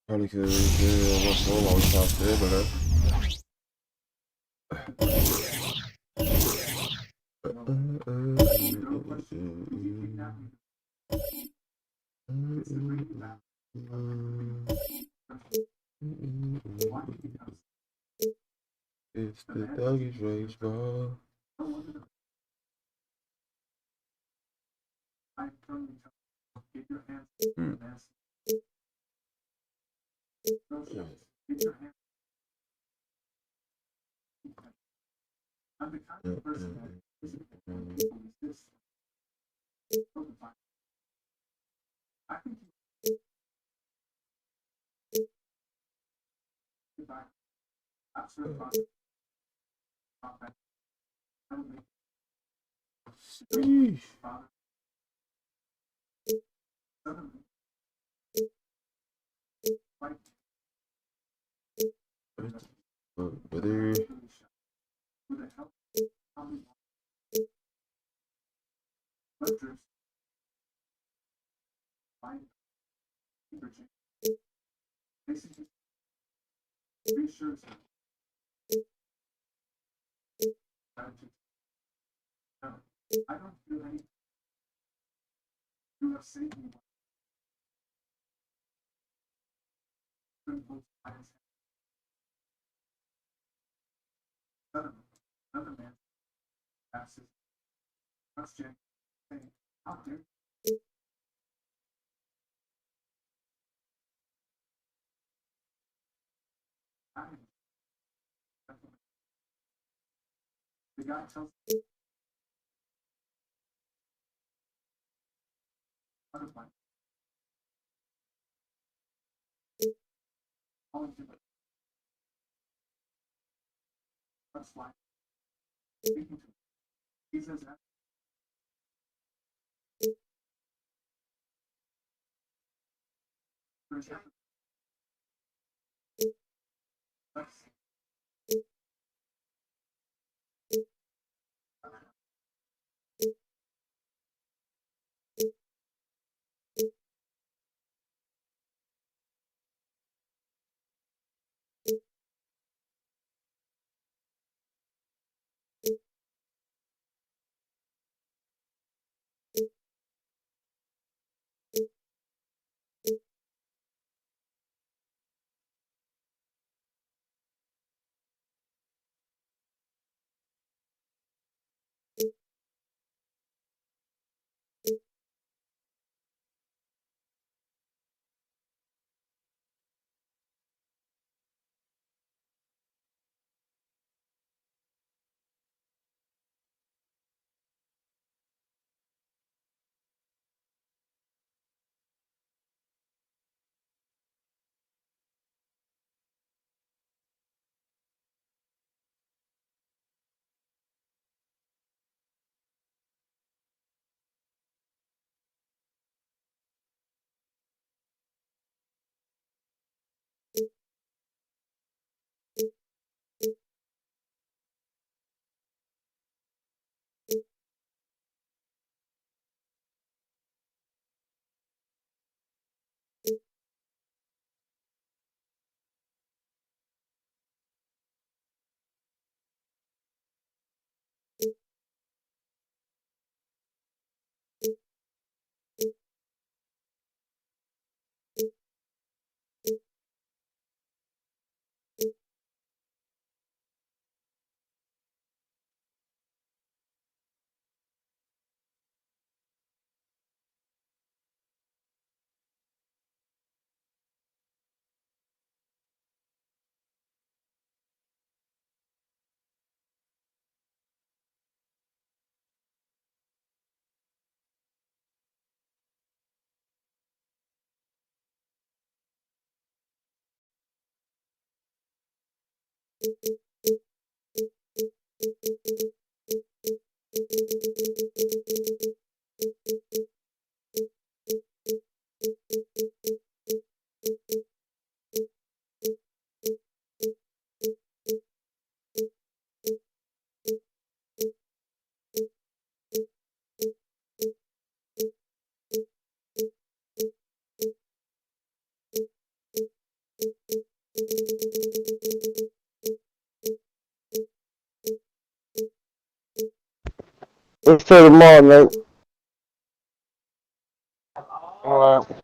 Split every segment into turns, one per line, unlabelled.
Probably because I was so long past there, but it's the doggies race ball. Whether
Let's say tomorrow, Nate. All right.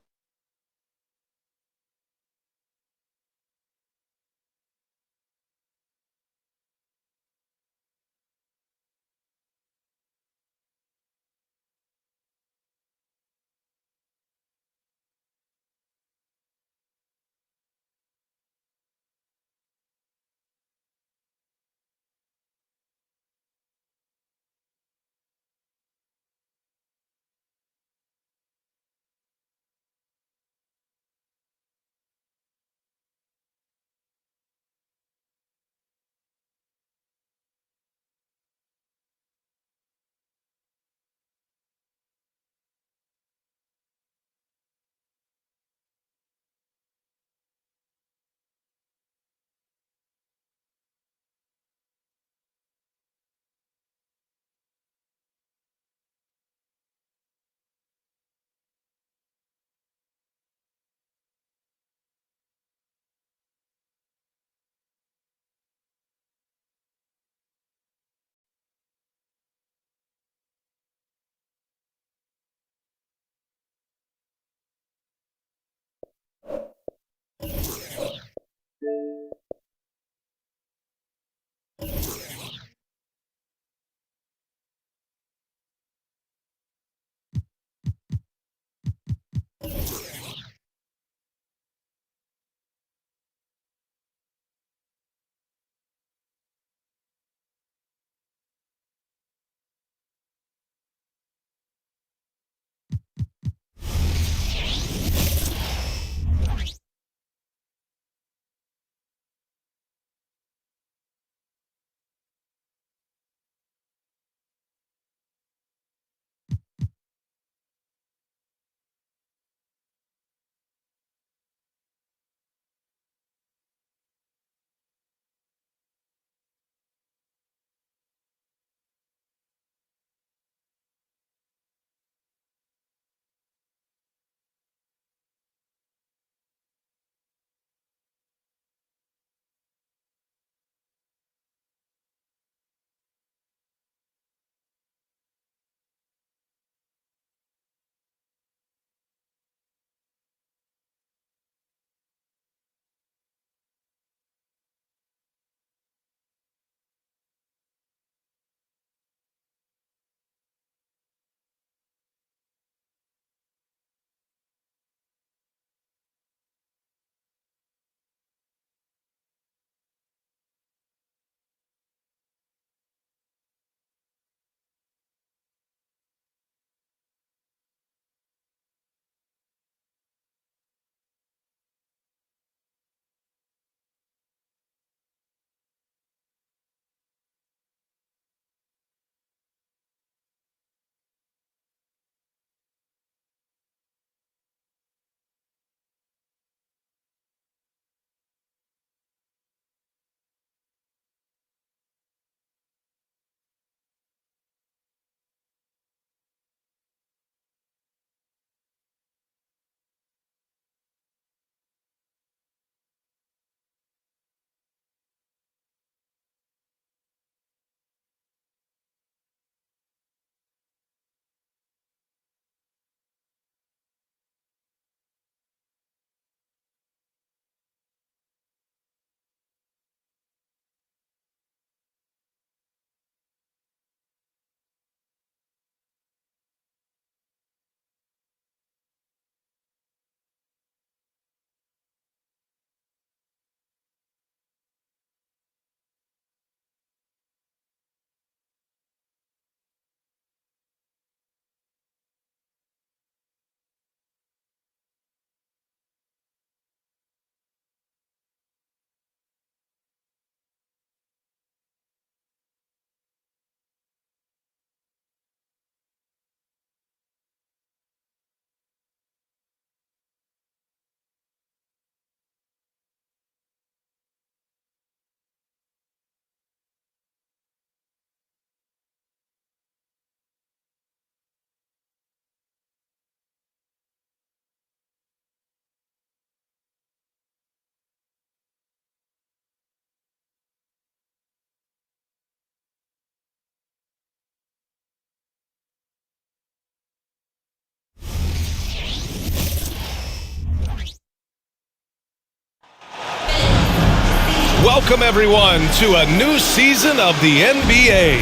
Welcome, everyone, to a new season of the NBA.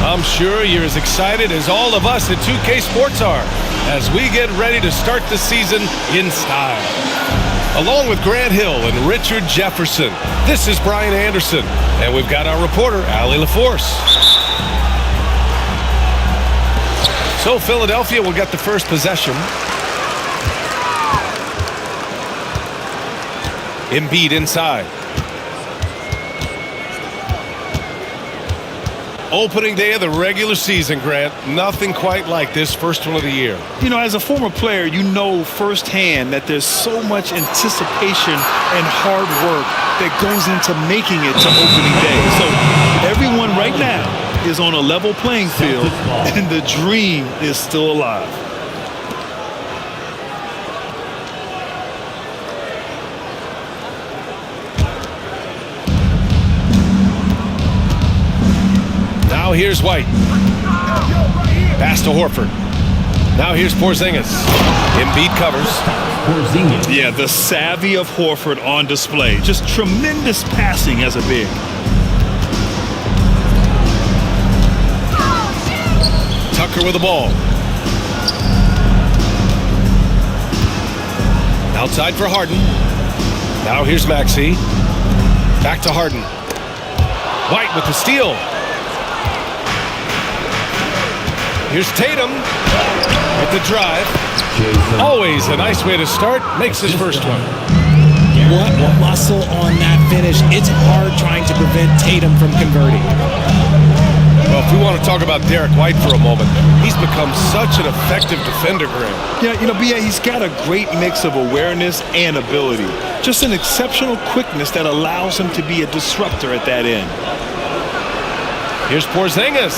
I'm sure you're as excited as all of us at 2K Sports are as we get ready to start the season in style. Along with Grant Hill and Richard Jefferson, this is Brian Anderson, and we've got our reporter, Allie LaForce. So Philadelphia will get the first possession. Embiid inside. Opening day of the regular season, Grant. Nothing quite like this first one of the year.
You know, as a former player, you know firsthand that there's so much anticipation and hard work that goes into making it to opening day. So everyone right now is on a level playing field, and the dream is still alive.
Now here's White. Pass to Horford. Now here's Porzingis. Embiid covers.
Porzingis.
Yeah, the savvy of Horford on display. Just tremendous passing as a big.
Tucker with the ball. Outside for Harden. Now here's Maxey. Back to Harden. White with the steal. Here's Tatum with the drive. Always a nice way to start. Makes his first one.
What muscle on that finish. It's hard trying to prevent Tatum from converting.
Well, if we want to talk about Derek White for a moment, he's become such an effective defender, Graham.
Yeah, you know, B.A., he's got a great mix of awareness and ability. Just an exceptional quickness that allows him to be a disruptor at that end.
Here's Porzingis.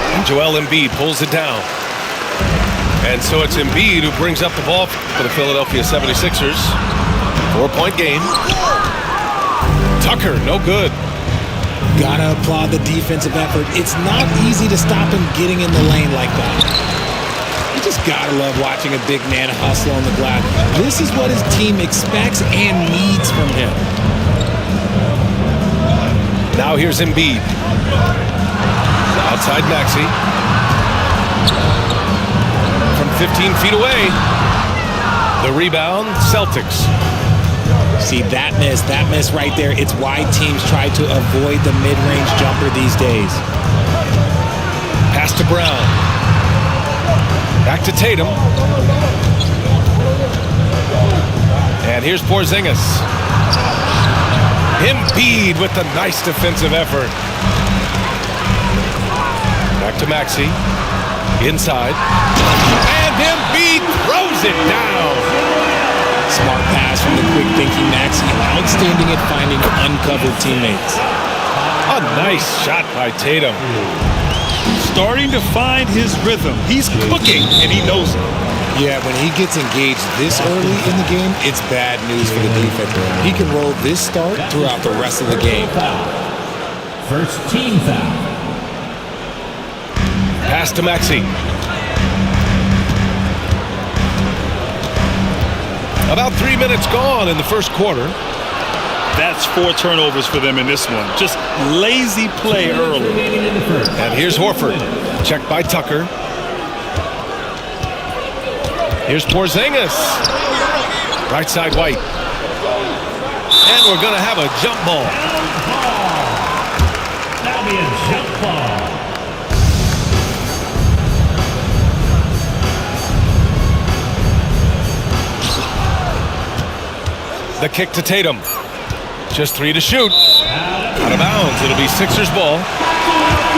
And Joel Embiid pulls it down. And so it's Embiid who brings up the ball for the Philadelphia 76ers. 4-point game. Tucker, no good.
Gotta applaud the defensive effort. It's not easy to stop him getting in the lane like that. You just gotta love watching a big man hustle on the glass. This is what his team expects and needs from him.
Now here's Embiid. Outside Maxey. From 15 feet away. The rebound, Celtics.
See, that miss right there. It's why teams try to avoid the mid-range jumper these days.
Pass to Brown. Back to Tatum. And here's Porzingis. Embiid with the nice defensive effort. Back to Maxey. Inside. And Embiid throws it down.
Smart pass from the quick thinking Maxey. Outstanding at finding uncovered teammates.
A nice shot by Tatum.
Starting to find his rhythm. He's cooking, and he knows it.
Yeah, when he gets engaged this early in the game, it's bad news for the defense. He can roll this start throughout the rest of the game.
First team foul.
Pass to Maxey. About 3 minutes gone in the first quarter.
That's 4 turnovers for them in this one. Just lazy play early.
And here's Horford. Checked by Tucker. Here's Porzingis. Right side White. And we're going to have a jump ball.
That'll be a jump ball.
The kick to Tatum. Just 3 to shoot. Out of bounds. It'll be Sixers ball.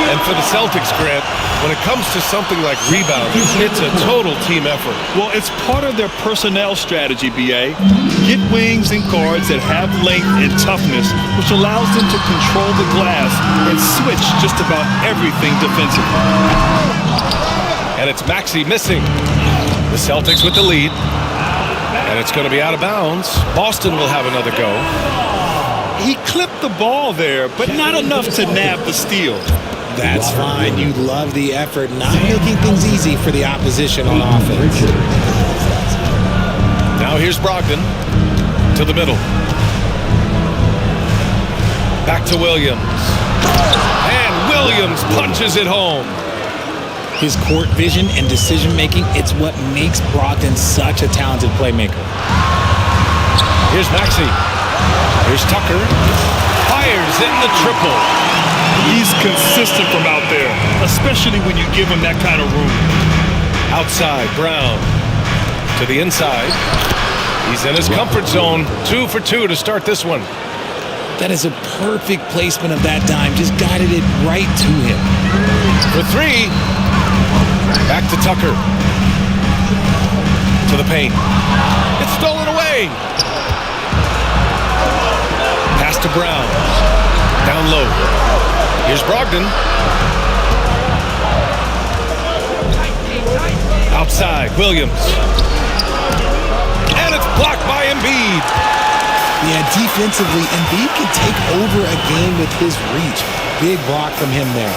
And for the Celtics, Grant, when it comes to something like rebounding, it's a total team effort.
Well, it's part of their personnel strategy, B.A. Get wings and guards that have length and toughness, which allows them to control the glass and switch just about everything defensively.
And it's Maxey missing. The Celtics with the lead. And it's going to be out of bounds. Boston will have another go.
He clipped the ball there, but not enough to nab the steal.
That's fine. You love the effort, not making things easy for the opposition on offense.
Now here's Brogdon to the middle. Back to Williams. And Williams punches it home.
His court vision and decision-making, it's what makes Brogdon such a talented playmaker.
Here's Maxey. Here's Tucker. Fires in the triple.
He's consistent from out there, especially when you give him that kind of room.
Outside, Brown. To the inside. He's in his comfort zone. 2 for 2 to start this one.
That is a perfect placement of that dime. Just guided it right to him.
For 3. Back to Tucker. To the paint. It's stolen away. Pass to Brown. Down low. Here's Brogdon. Outside, Williams. And it's blocked by Embiid.
Yeah, defensively, Embiid can take over a game with his reach. Big block from him there.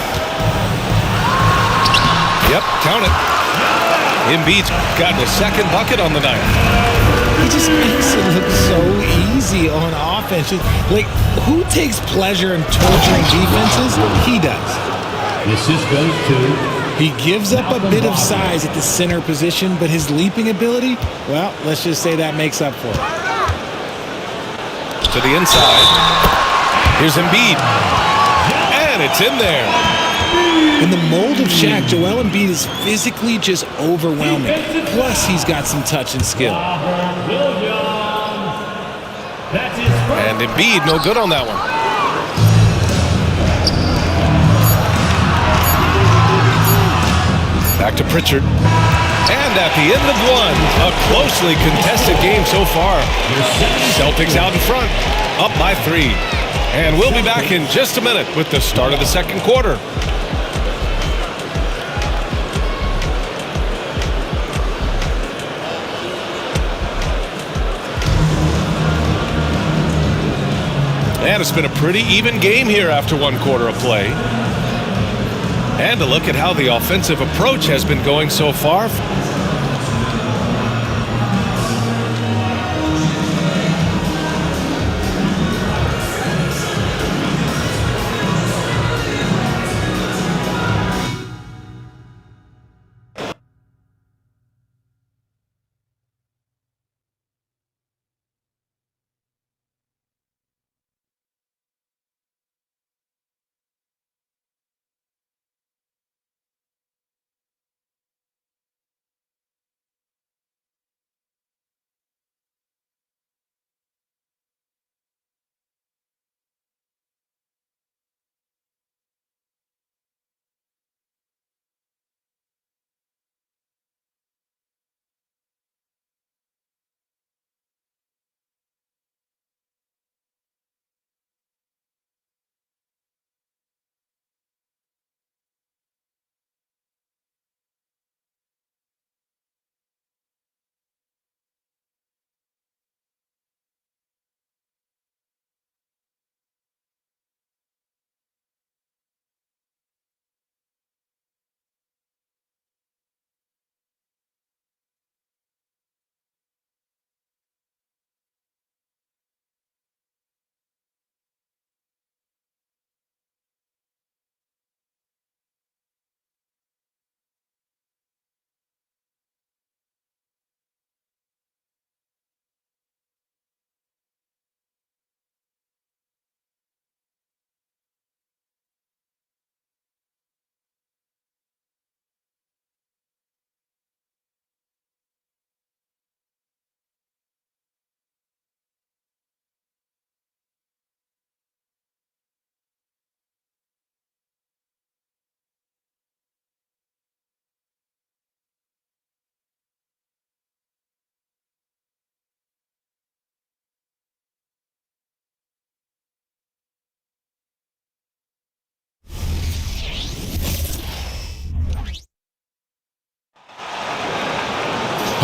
Yep, count it. Embiid's gotten a second bucket on the night.
He just makes it look so easy on offense. Like, who takes pleasure in torturing defenses? He does.
The assist goes to
He gives up a bit of size at the center position, but his leaping ability, well, let's just say that makes up for it.
To the inside. Here's Embiid. And it's in there.
In the mold of Shaq, Joel Embiid is physically just overwhelming. Plus, he's got some touch and skill.
That's his first.
And Embiid, no good on that one. Back to Pritchard. And at the end of one, a closely contested game so far. Celtics out in front, up by 3. And we'll be back in just a minute with the start of the second quarter. And it's been a pretty even game here after 1 quarter of play. And a look at how the offensive approach has been going so far.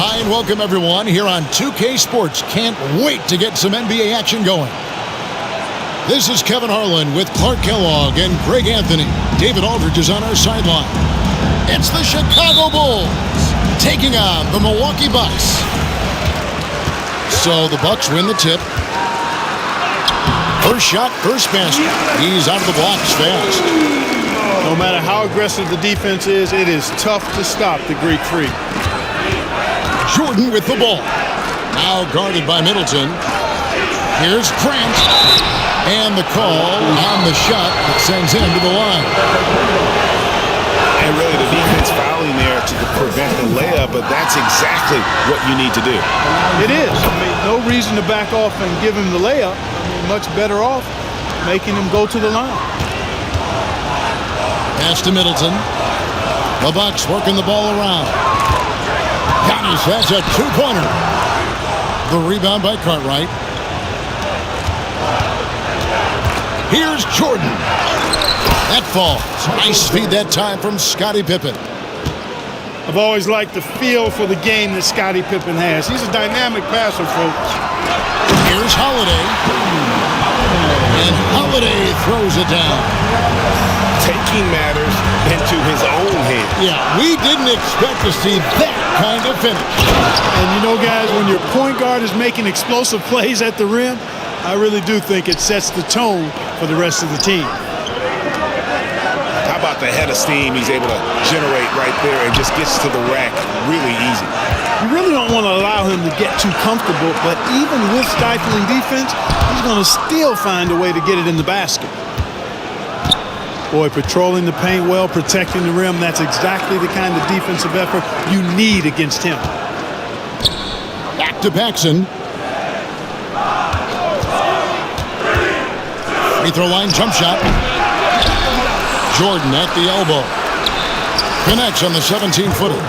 Hi and welcome everyone here on 2K Sports. Can't wait to get some NBA action going. This is Kevin Harlan with Clark Kellogg and Greg Anthony. David Aldridge is on our sideline. It's the Chicago Bulls taking on the Milwaukee Bucks. So the Bucks win the tip. First shot, first basket. He's out of the blocks fast.
No matter how aggressive the defense is, it is tough to stop the Greek Freak.
Jordan with the ball. Now guarded by Middleton. Here's Grant. And the call on the shot that sends him to the line.
And really the defense fouling there to prevent the layup, but that's exactly what you need to do.
It is. I mean, no reason to back off and give him the layup. I mean, much better off making him go to the line.
Pass to Middleton. The Bucks working the ball around. Giannis has a two-pointer. The rebound by Cartwright. Here's Jordan. That falls. Nice feed that time from Scottie Pippen.
I've always liked the feel for the game that Scottie Pippen has. He's a dynamic passer, folks.
Here's Holiday. And Holiday throws it down.
Taking matters into his own hands.
Yeah, we didn't expect to see that kind of finish.
And you know, guys, when your point guard is making explosive plays at the rim, I really do think it sets the tone for the rest of the team.
How about the head of steam he's able to generate right there and just gets to the rack really easy.
You really don't want to allow him to get too comfortable, but even with stifling defense, he's going to still find a way to get it in the basket. Boy, patrolling the paint well, protecting the rim, that's exactly the kind of defensive effort you need against him.
Back to Paxson. Free throw line jump shot. Jordan at the elbow. Connects on the 17-footer.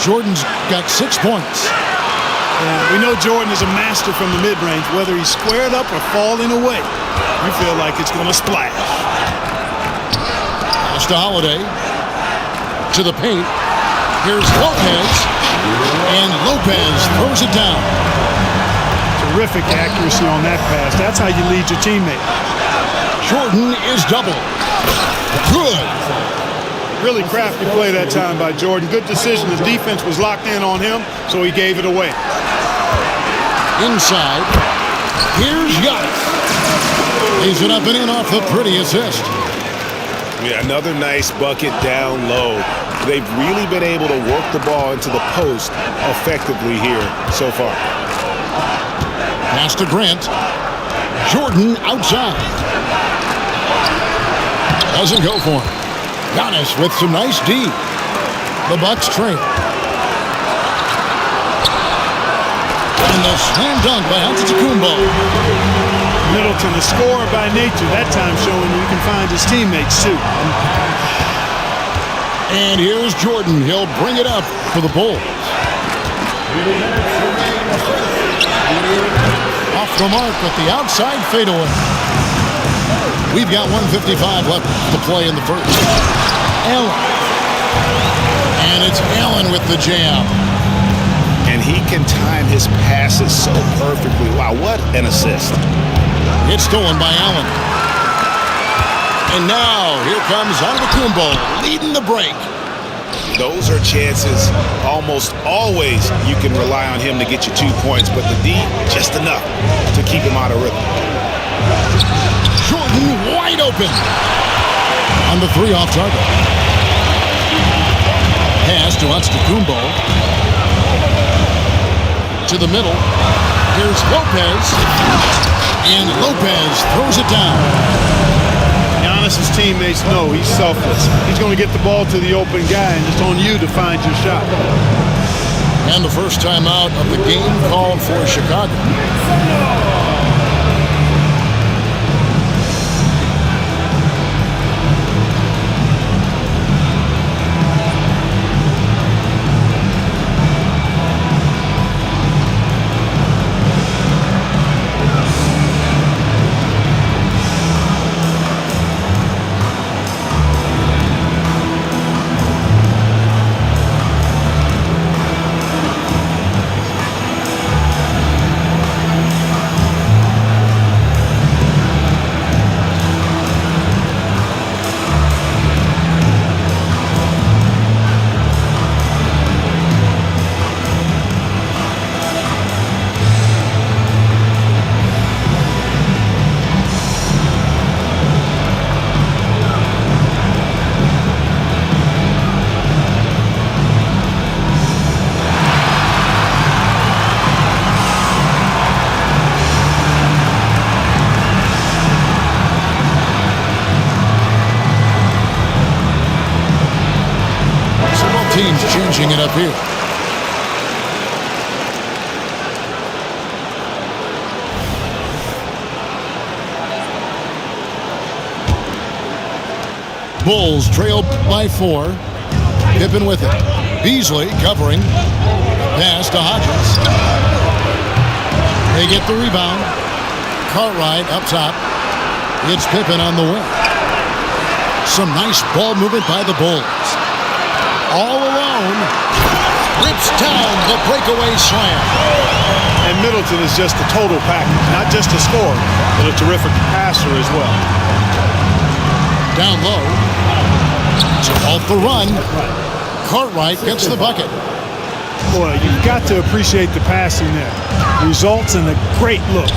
Jordan's got 6 points.
We know Jordan is a master from the mid-range. Whether he's squared up or falling away, you feel like it's going to splash.
Pass to Holiday. To the paint. Here's Lopez. And Lopez throws it down.
Terrific accuracy on that pass. That's how you lead your teammate.
Jordan is double. Good.
Really crafty play that time by Jordan. Good decision. The defense was locked in on him, so he gave it away.
Inside. Here's Giannis. Lays it up and in off the pretty assist.
Yeah, another nice bucket down low. They've really been able to work the ball into the post effectively here so far.
Pass to Grant. Jordan outside. Doesn't go for him. Giannis with some nice D. The Bucks trail. And the slam dunk by Antetokounmpo.
Middleton, a scorer by nature, that time showing you can find his teammates too.
And here's Jordan. He'll bring it up for the Bulls. Off the mark with the outside fadeaway. We've got 1:55 left to play in the first. Allen. And it's Allen with the jam.
And he can time his passes so perfectly. Wow, what an assist.
It's stolen by Allen. And now, here comes Antetokounmpo leading the break.
Those are chances almost always you can rely on him to get you 2 points, but the D, just enough to keep him out of rhythm.
Jordan wide open. On the three off target. Pass to Antetokounmpo. To the middle. Here's Lopez. And Lopez throws it down.
Giannis' teammates know he's selfless. He's going to get the ball to the open guy, and it's on you to find your shot.
And the first time out of the game called for Chicago. teams changing it up here. Bulls trail by 4. Pippen with it. Beasley covering. Pass to Hodges. They get the rebound. Cartwright up top. It's Pippen on the wing. Some nice ball movement by the Bulls. All alone. Rips down the breakaway slam.
And Middleton is just a total package. Not just a scorer, but a terrific passer as well.
Down low. So off the run. Cartwright gets the bucket.
Boy, you've got to appreciate the passing there. Results in a great look.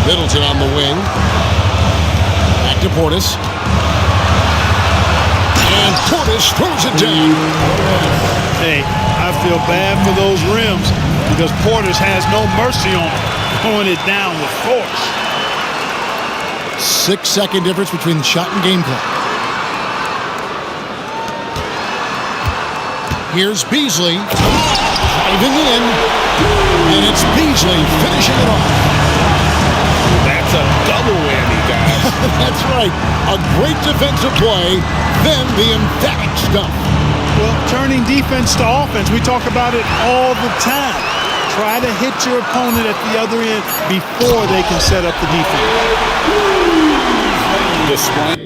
Middleton on the wing. Back to Portis. And Portis throws it down.
Hey, I feel bad for those rims because Portis has no mercy on him, throwing it down with force.
6-second difference between the shot and game clock. Here's Beasley. Driving in. And it's Beasley finishing it off.
That's a double whammy, guys.
That's right. A great defensive play, then the emphatic stuff.
Well, turning defense to offense, we talk about it all the time. Try to hit your opponent at the other end before they can set up the defense.
Display.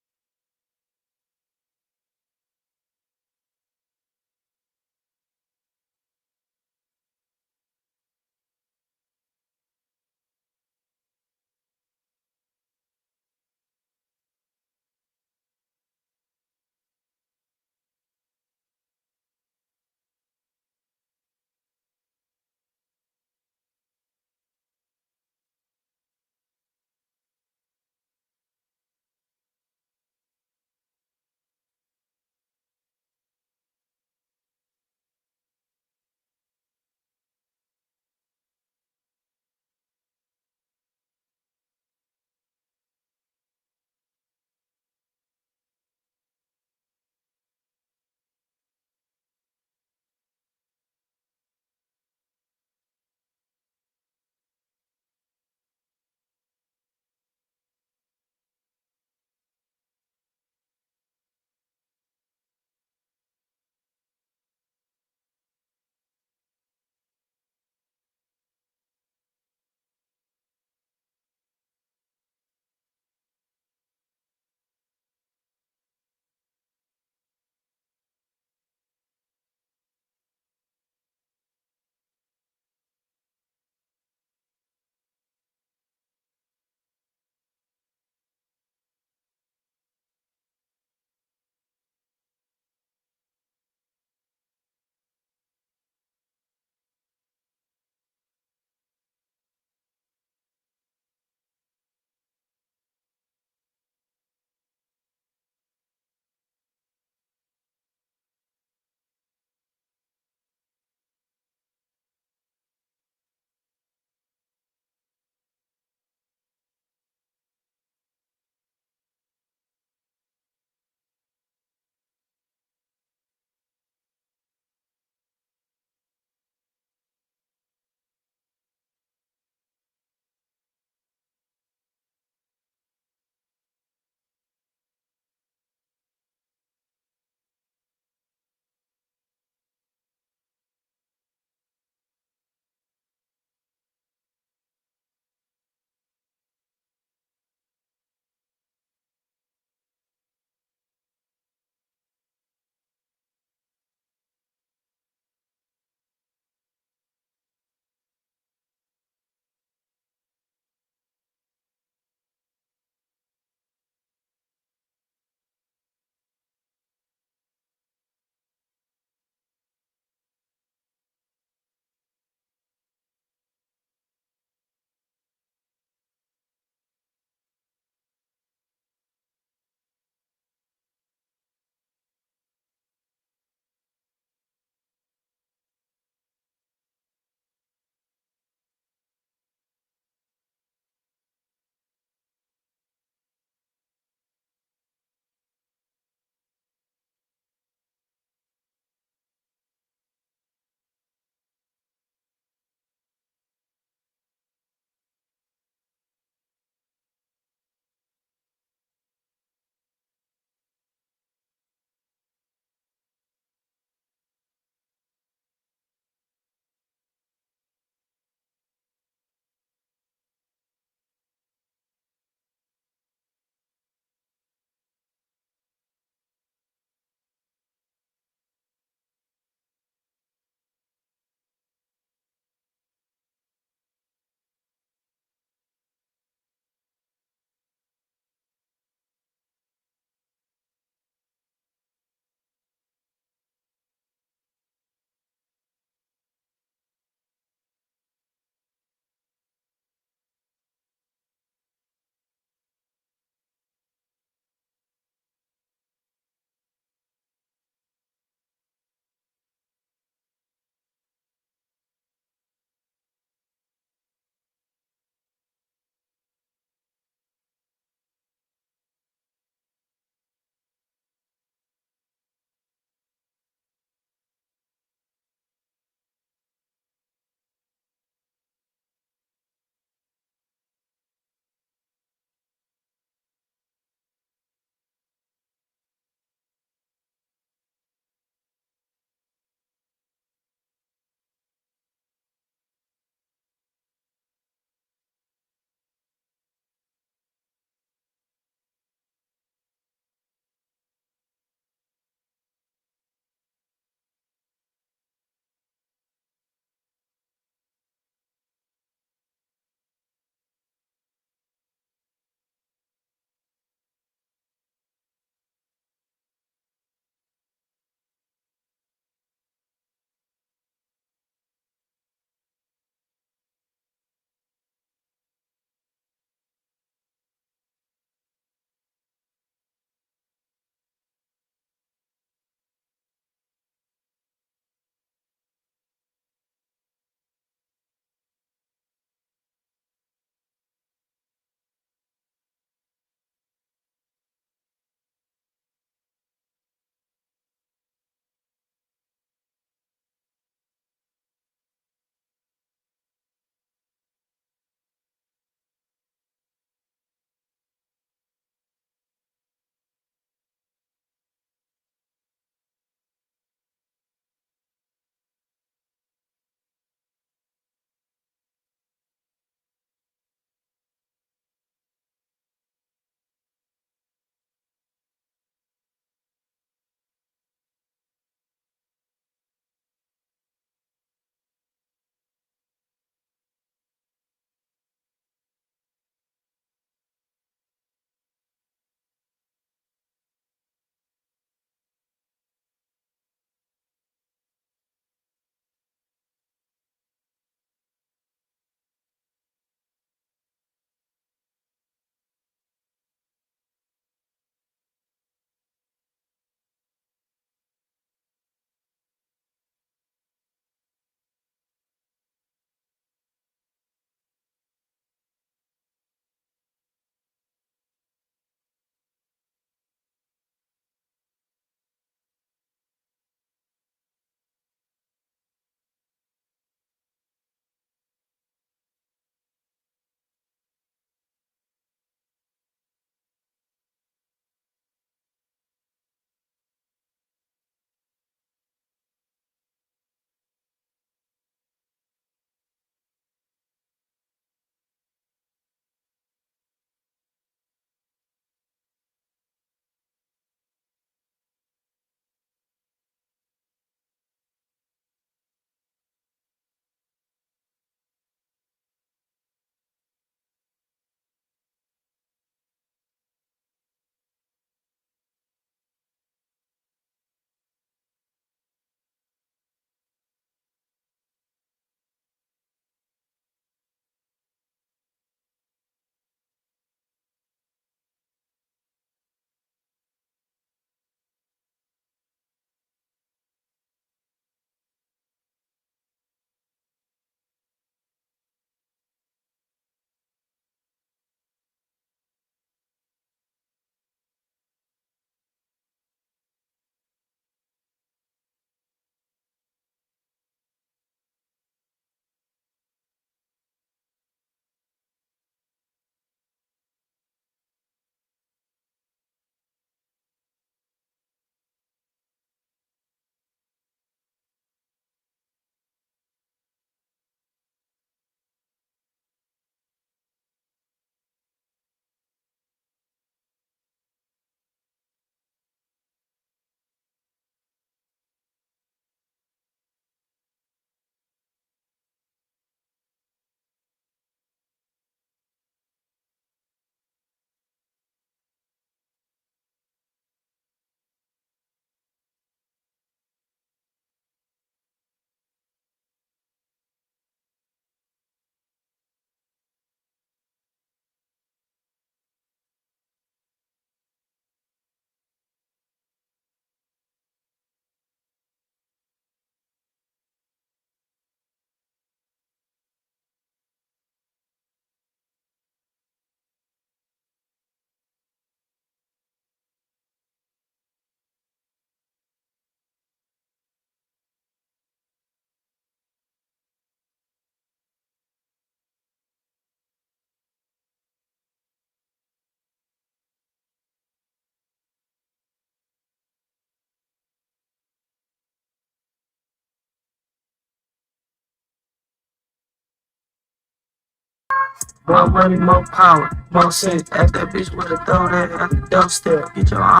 More money, more power, more sense. Ask that bitch with a throw that at the doorstep. Get your arm.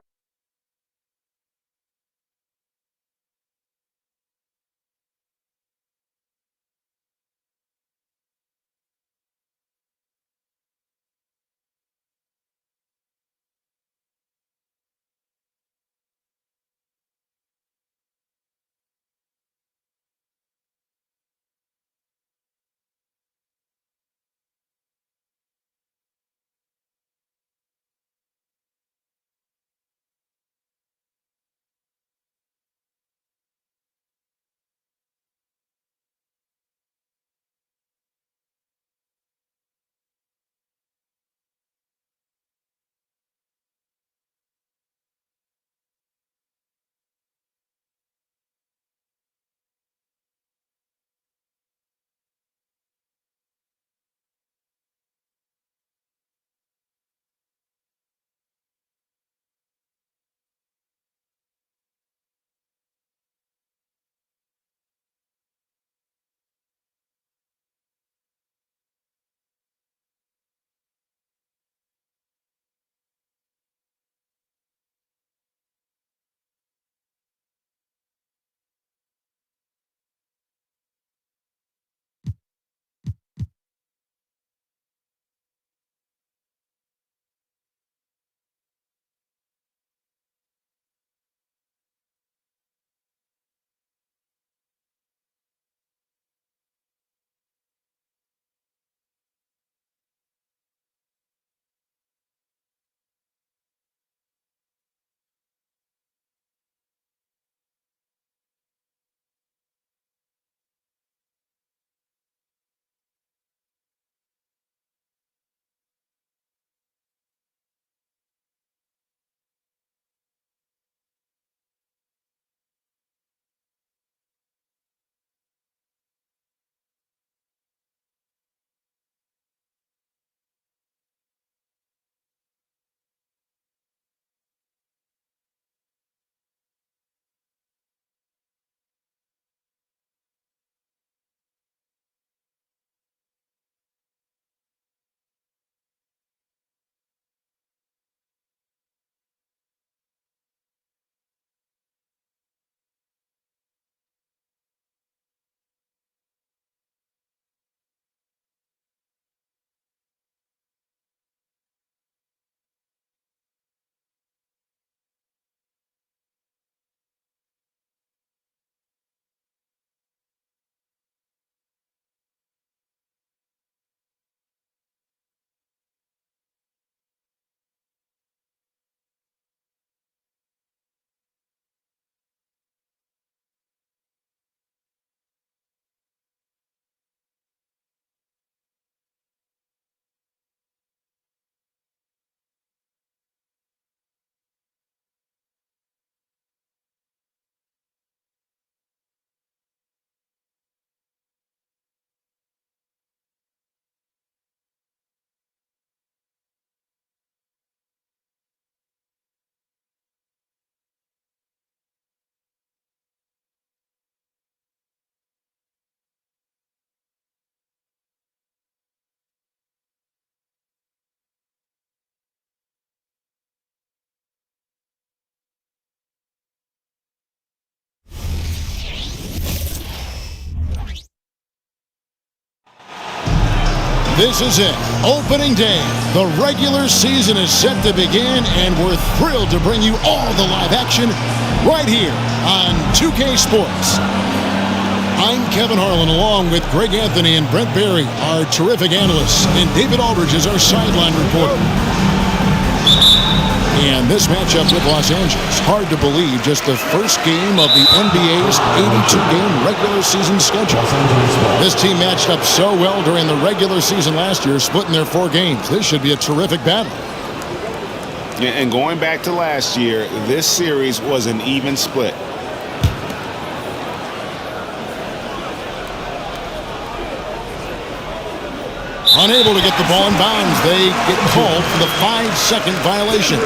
This is it. Opening day. The regular season is set to begin, and we're thrilled to bring you all the live action right here on 2K Sports. I'm Kevin Harlan, along with Greg Anthony and Brent Barry, our terrific analysts, and David Aldridge is our sideline reporter. And this matchup with Los Angeles, hard to believe, just the first game of the NBA's 82-game regular season schedule. This team matched up so well during the regular season last year, splitting their 4 games. This should be a terrific battle.
Yeah, and going back to last year, this series was an even split.
Unable to get the ball in bounds. They get called for the 5-second violation.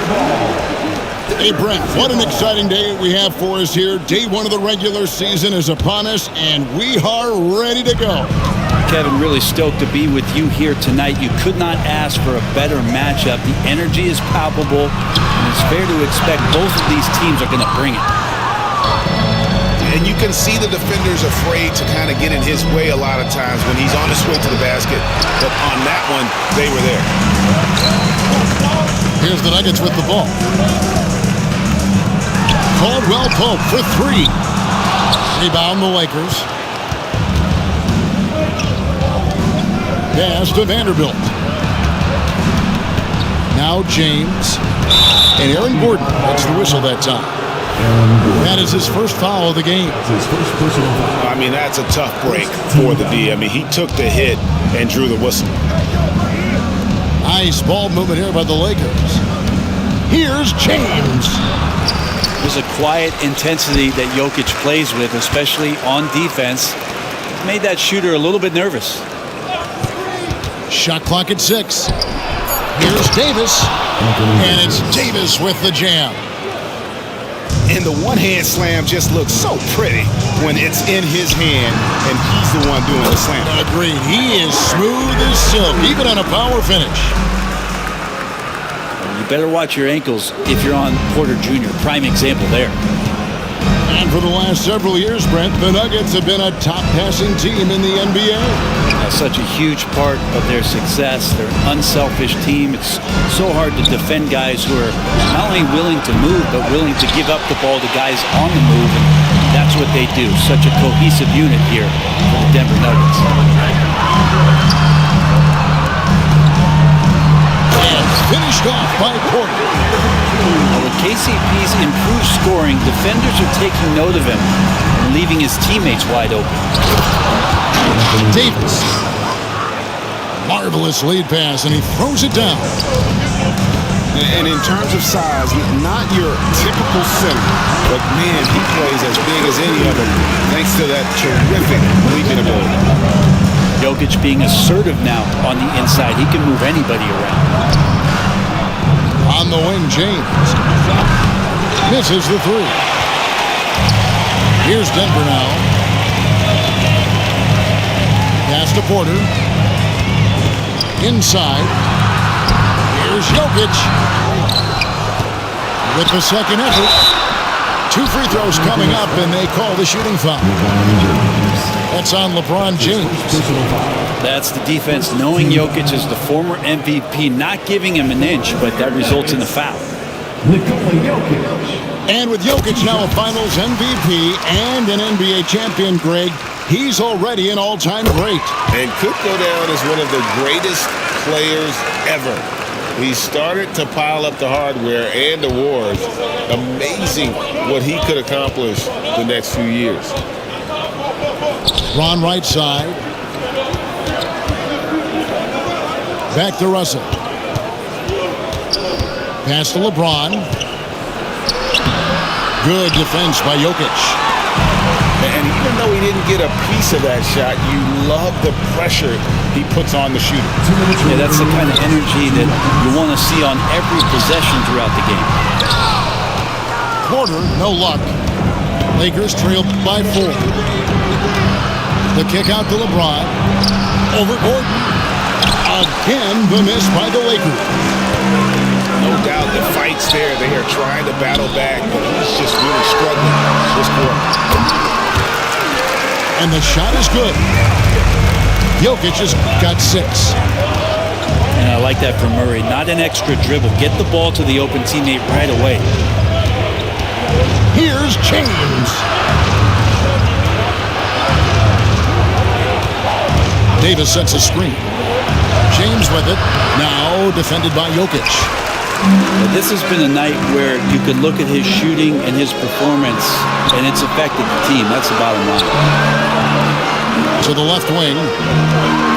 Hey, Brent, what an exciting day we have for us here. Day 1 of the regular season is upon us, and we are ready to go.
Kevin, really stoked to be with you here tonight. You could not ask for a better matchup. The energy is palpable, and it's fair to expect both of these teams are going to bring it.
And you can see the defenders afraid to kind of get in his way a lot of times when he's on his way to the basket. But on that one, they were there.
Here's the Nuggets with the ball. Caldwell Pope for three. Rebound the Lakers. Pass to Vanderbilt. Now James. And Aaron Gordon. That's the whistle that time. That is his first foul of the game.
I mean, that's a tough break for the D. I mean, he took the hit and drew the whistle.
Nice ball movement here by the Lakers. Here's James.
There's a quiet intensity that Jokic plays with, especially on defense. It's made that shooter a little bit nervous.
Shot clock at 6. Here's Davis. And it's Davis with the jam.
And the one-hand slam just looks so pretty when it's in his hand and he's the one doing the slam.
Agreed. He is smooth as silk, even on a power finish.
You better watch your ankles if you're on Porter Jr. Prime example there.
And for the last several years, Brent, the Nuggets have been a top passing team in the NBA.
That's such a huge part of their success. They're an unselfish team. It's so hard to defend guys who are not only willing to move, but willing to give up the ball to guys on the move. And that's what they do. Such a cohesive unit here for the Denver Nuggets.
And finished off by Porter.
With KCP's improved scoring, defenders are taking note of him and leaving his teammates wide open.
Davis. Marvelous lead pass, and he throws it down.
And in terms of size, not your typical center, but man, he plays as big as any of them thanks to that terrific leaping ability.
Jokic being assertive now on the inside. He can move anybody around.
On the wing, James misses the three. Here's Denver now. Pass to Porter. Inside. Here's Jokic. With the second effort. 2 free throws coming up, and they call the shooting foul. That's on LeBron James.
That's the defense knowing Jokic is the former MVP, not giving him an inch, but that results in a foul.
And with Jokic now a Finals MVP and an NBA champion, Greg, he's already an all-time great.
And could go down as one of the greatest players ever. He started to pile up the hardware and awards. Amazing what he could accomplish the next few years.
Ron right side. Back to Russell. Pass to LeBron. Good defense by Jokic.
And even though he didn't get a piece of that shot, you love the pressure he puts on the shooter.
Yeah, that's the kind of energy that you want to see on every possession throughout the game.
Porter, no luck. Lakers trailed by 4. The kick out to LeBron. Over Gordon. Again, the miss by the Lakers.
No doubt the fight's there. They are trying to battle back, but he's just really struggling this quarter.
And the shot is good. Jokic has got 6.
And I like that from Murray. Not an extra dribble. Get the ball to the open teammate right away.
Here's James. Davis sets a screen. James with it. Now defended by Jokic.
This has been a night where you can look at his shooting and his performance, and it's affected the team. That's the bottom line.
To the left wing.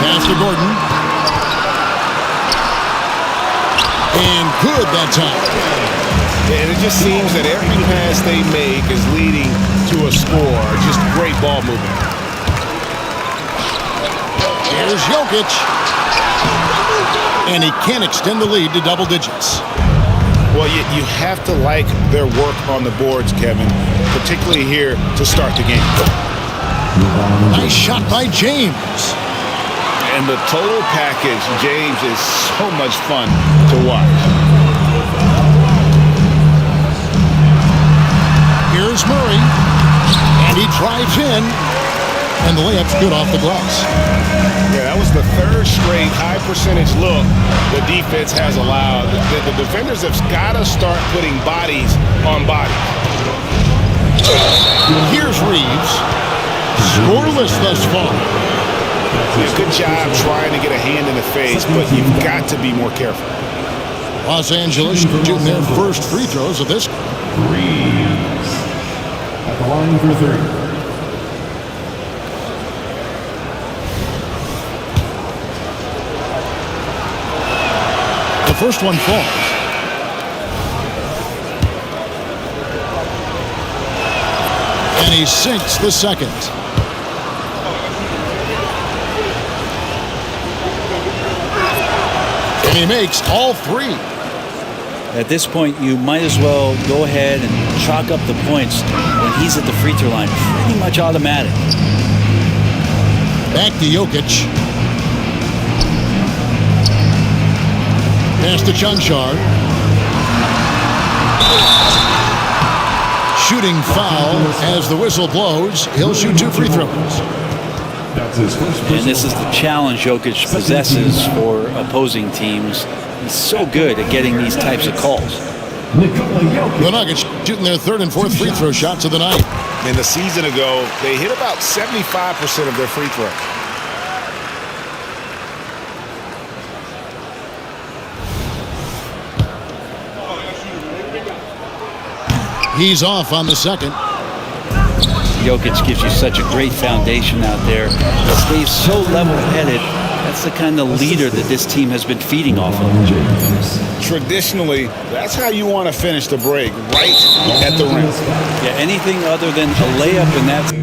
Pass to Gordon. And good that time.
And it just seems that every pass they make is leading to a score. Just great ball movement.
Here's Jokic. And he can't extend the lead to double digits.
Well, you have to like their work on the boards, Kevin, particularly here to start the game.
Nice shot by James.
And the total package, James, is so much fun to watch.
Here's Murray, and he drives in, and the layup's good off the glass.
Yeah, that was the third straight high percentage look the defense has allowed. The defenders have got to start putting bodies on bodies.
Here's Reeves. Scoreless thus far.
Yeah, good job trying to get a hand in the face, but you've got to be more careful.
Los Angeles shooting their first free throws of this.
Reeves at the line for 3.
The first one falls. And he sinks the second. And he makes all 3.
At this point, you might as well go ahead and chalk up the points when he's at the free throw line. Pretty much automatic.
Back to Jokic. Pass to Chunchar. Shooting foul as the whistle blows. He'll shoot 2 free throws.
That's his first.
And this is the challenge Jokic possesses for opposing teams. He's so good at getting these types of calls.
The Nuggets shooting their 3rd and 4th free throw shots of the night.
And a season ago, they hit about 75% of their free throws.
He's off on the second.
Jokic gives you such a great foundation out there. He stays so level-headed. That's the kind of leader that this team has been feeding off of.
Traditionally, that's how you want to finish the break, right at the rim.
Yeah, anything other than a layup and that's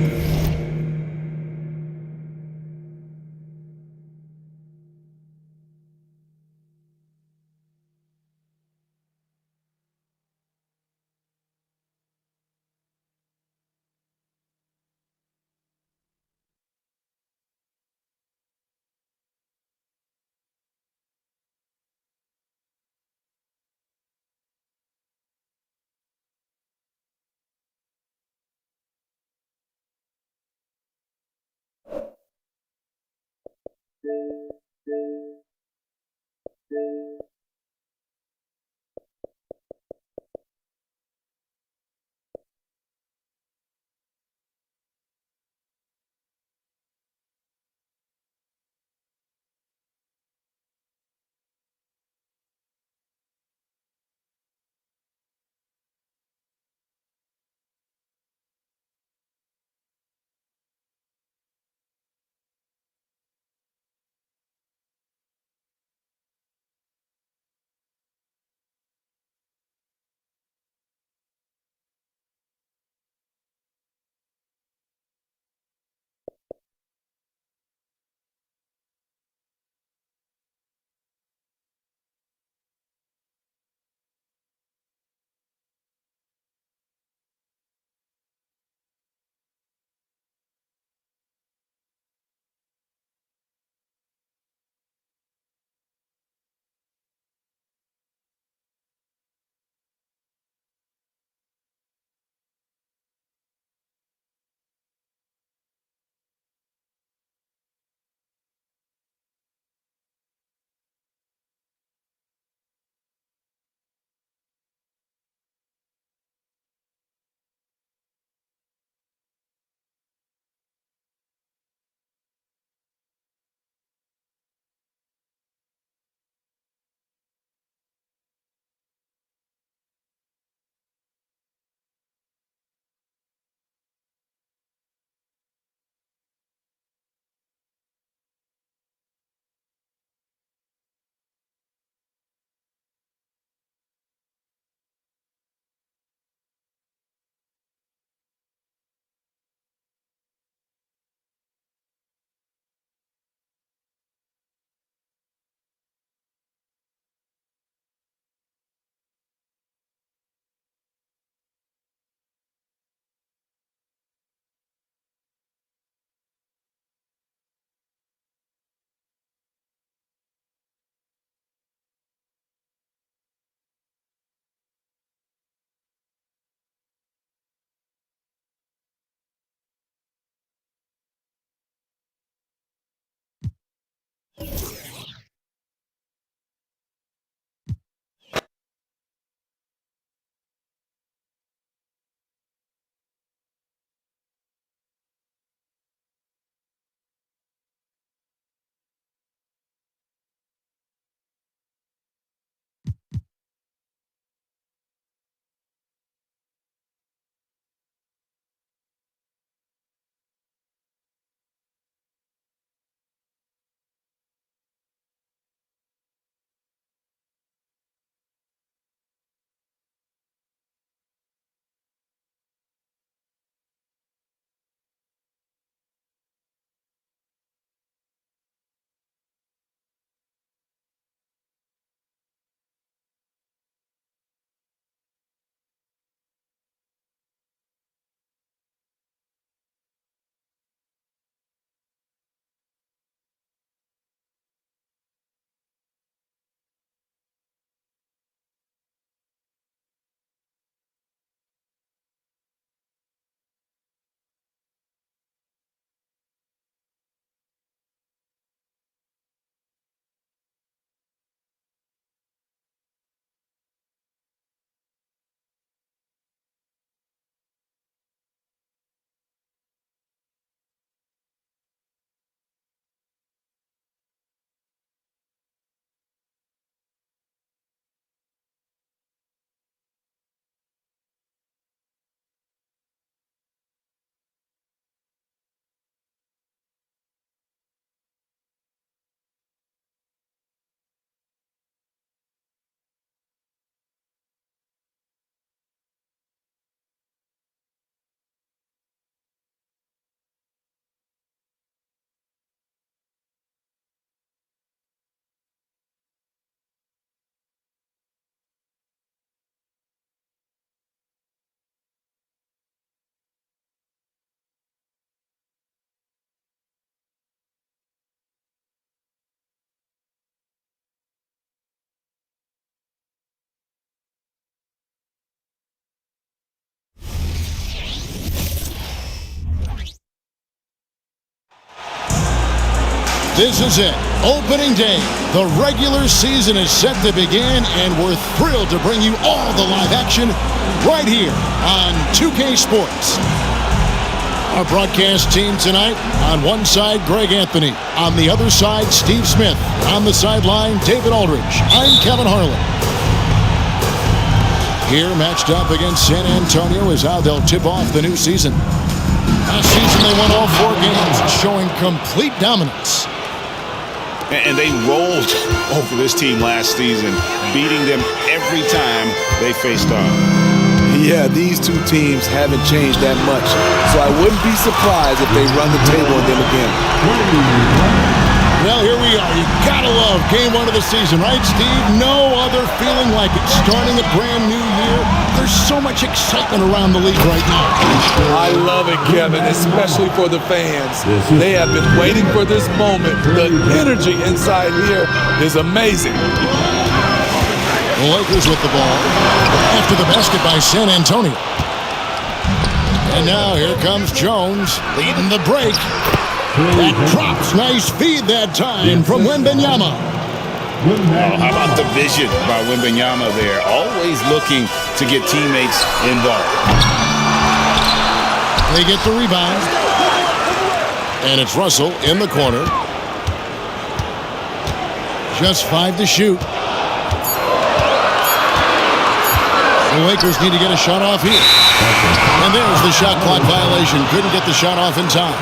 This is it. Opening day. The regular season is set to begin, and we're thrilled to bring you all the live action right here on 2K Sports. Our broadcast team tonight, on one side, Greg Anthony. On the other side, Steve Smith. On the sideline, David Aldridge. I'm Kevin Harlan. Here, matched up against San Antonio, is how they'll tip off the new season. Last season, they won all 4 games, showing complete dominance.
And they rolled over this team last season, beating them every time they faced off.
Yeah, these two teams haven't changed that much, so I wouldn't be surprised if they run the table on them again.
Well, here we are. You gotta love game 1 of the season, right, Steve? No other feeling like it. Starting a brand new year, there's so much excitement around the league right now.
I love it, Kevin, especially for the fans. They have been waiting for this moment. The energy inside here is amazing.
The Lakers with the ball after the basket by San Antonio. And now here comes Jones leading the break. That drops. Nice feed that time from Wembanyama.
Oh, how about the vision by Wembanyama there? Always looking to get teammates involved.
They get the rebound. And it's Russell in the corner. Just 5 to shoot. The Lakers need to get a shot off here. And there's the shot clock violation. Couldn't get the shot off in time.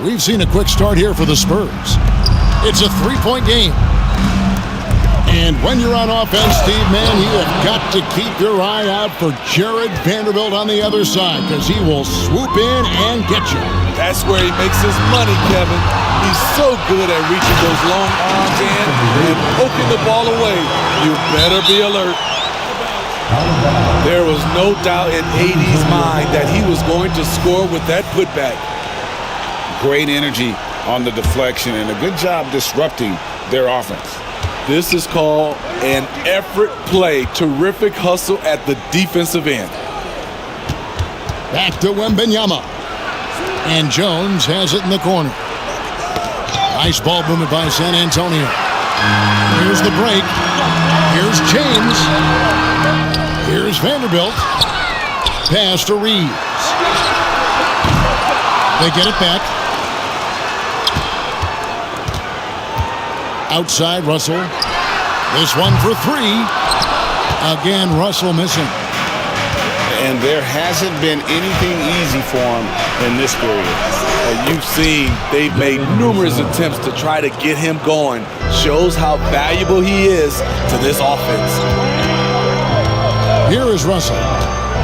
We've seen a quick start here for the Spurs. It's a 3-point game. And when you're on offense, Steve, man, you have got to keep your eye out for Jared Vanderbilt on the other side, because he will swoop in and get you.
That's where he makes his money, Kevin. He's so good at reaching those long arms in and poking the ball away. You better be alert. There was no doubt in AD's mind that he was going to score with that putback.
Great energy on the deflection and a good job disrupting their offense.
This is called an effort play. Terrific hustle at the defensive end.
Back to Wembanyama. And Jones has it in the corner. Nice ball movement by San Antonio. Here's the break. Here's James. Here's Vanderbilt. Pass to Reeves. They get it back. Outside, Russell. This one for 3. Again, Russell missing.
And there hasn't been anything easy for him in this period.
You've seen they've made numerous attempts to try to get him going. Shows how valuable he is to this offense.
Here is Russell.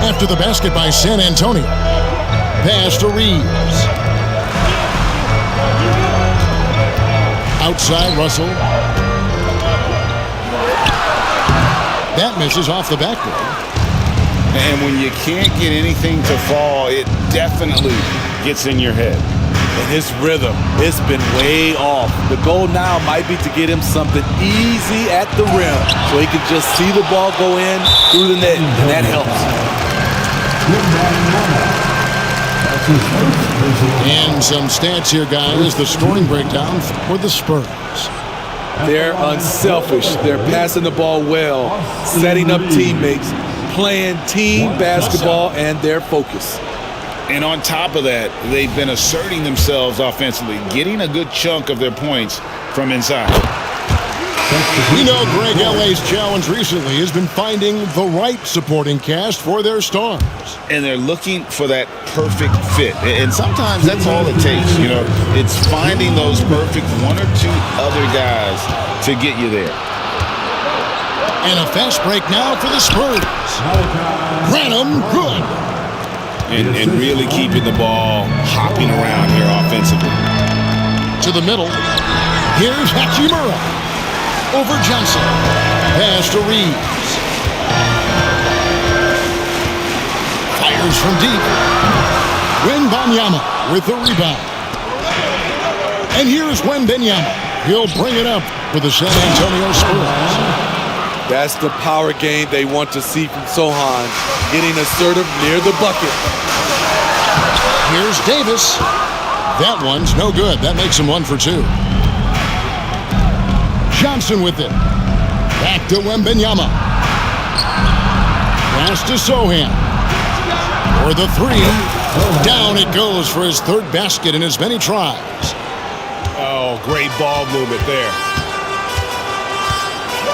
After the basket by San Antonio. Pass to Reeves. Outside, Russell. That misses off the backboard.
And when you can't get anything to fall, it definitely gets in your head.
And his rhythm, it's been way off. The goal now might be to get him something easy at the rim so he can just see the ball go in through the net, and that helps.
And some stats here, guys. The scoring breakdown for the Spurs.
They're unselfish. They're passing the ball well, setting up teammates, playing team basketball, and their focus.
And on top of that, they've been asserting themselves offensively, getting a good chunk of their points from inside.
We know Greg L.A.'s challenge recently has been finding the right supporting cast for their stars.
And they're looking for that perfect fit. And sometimes that's all it takes, you know. It's finding those perfect 1 or 2 other guys to get you there.
And a fast break now for the Spurs. Branham, good.
And really keeping the ball hopping around here offensively.
To the middle. Here's Hachimura. Over Johnson. Pass to Reeves. Fires from deep. Wembanyama with the rebound. And here's Wembanyama. He'll bring it up for the San Antonio Spurs.
That's the power game they want to see from Sohan, getting assertive near the bucket.
Here's Davis. That one's no good. That makes him 1 for 2. Johnson with it. Back to Wembanyama. Pass to Sohan. For the 3. Down it goes for his 3rd basket in as many tries.
Oh, great ball movement there.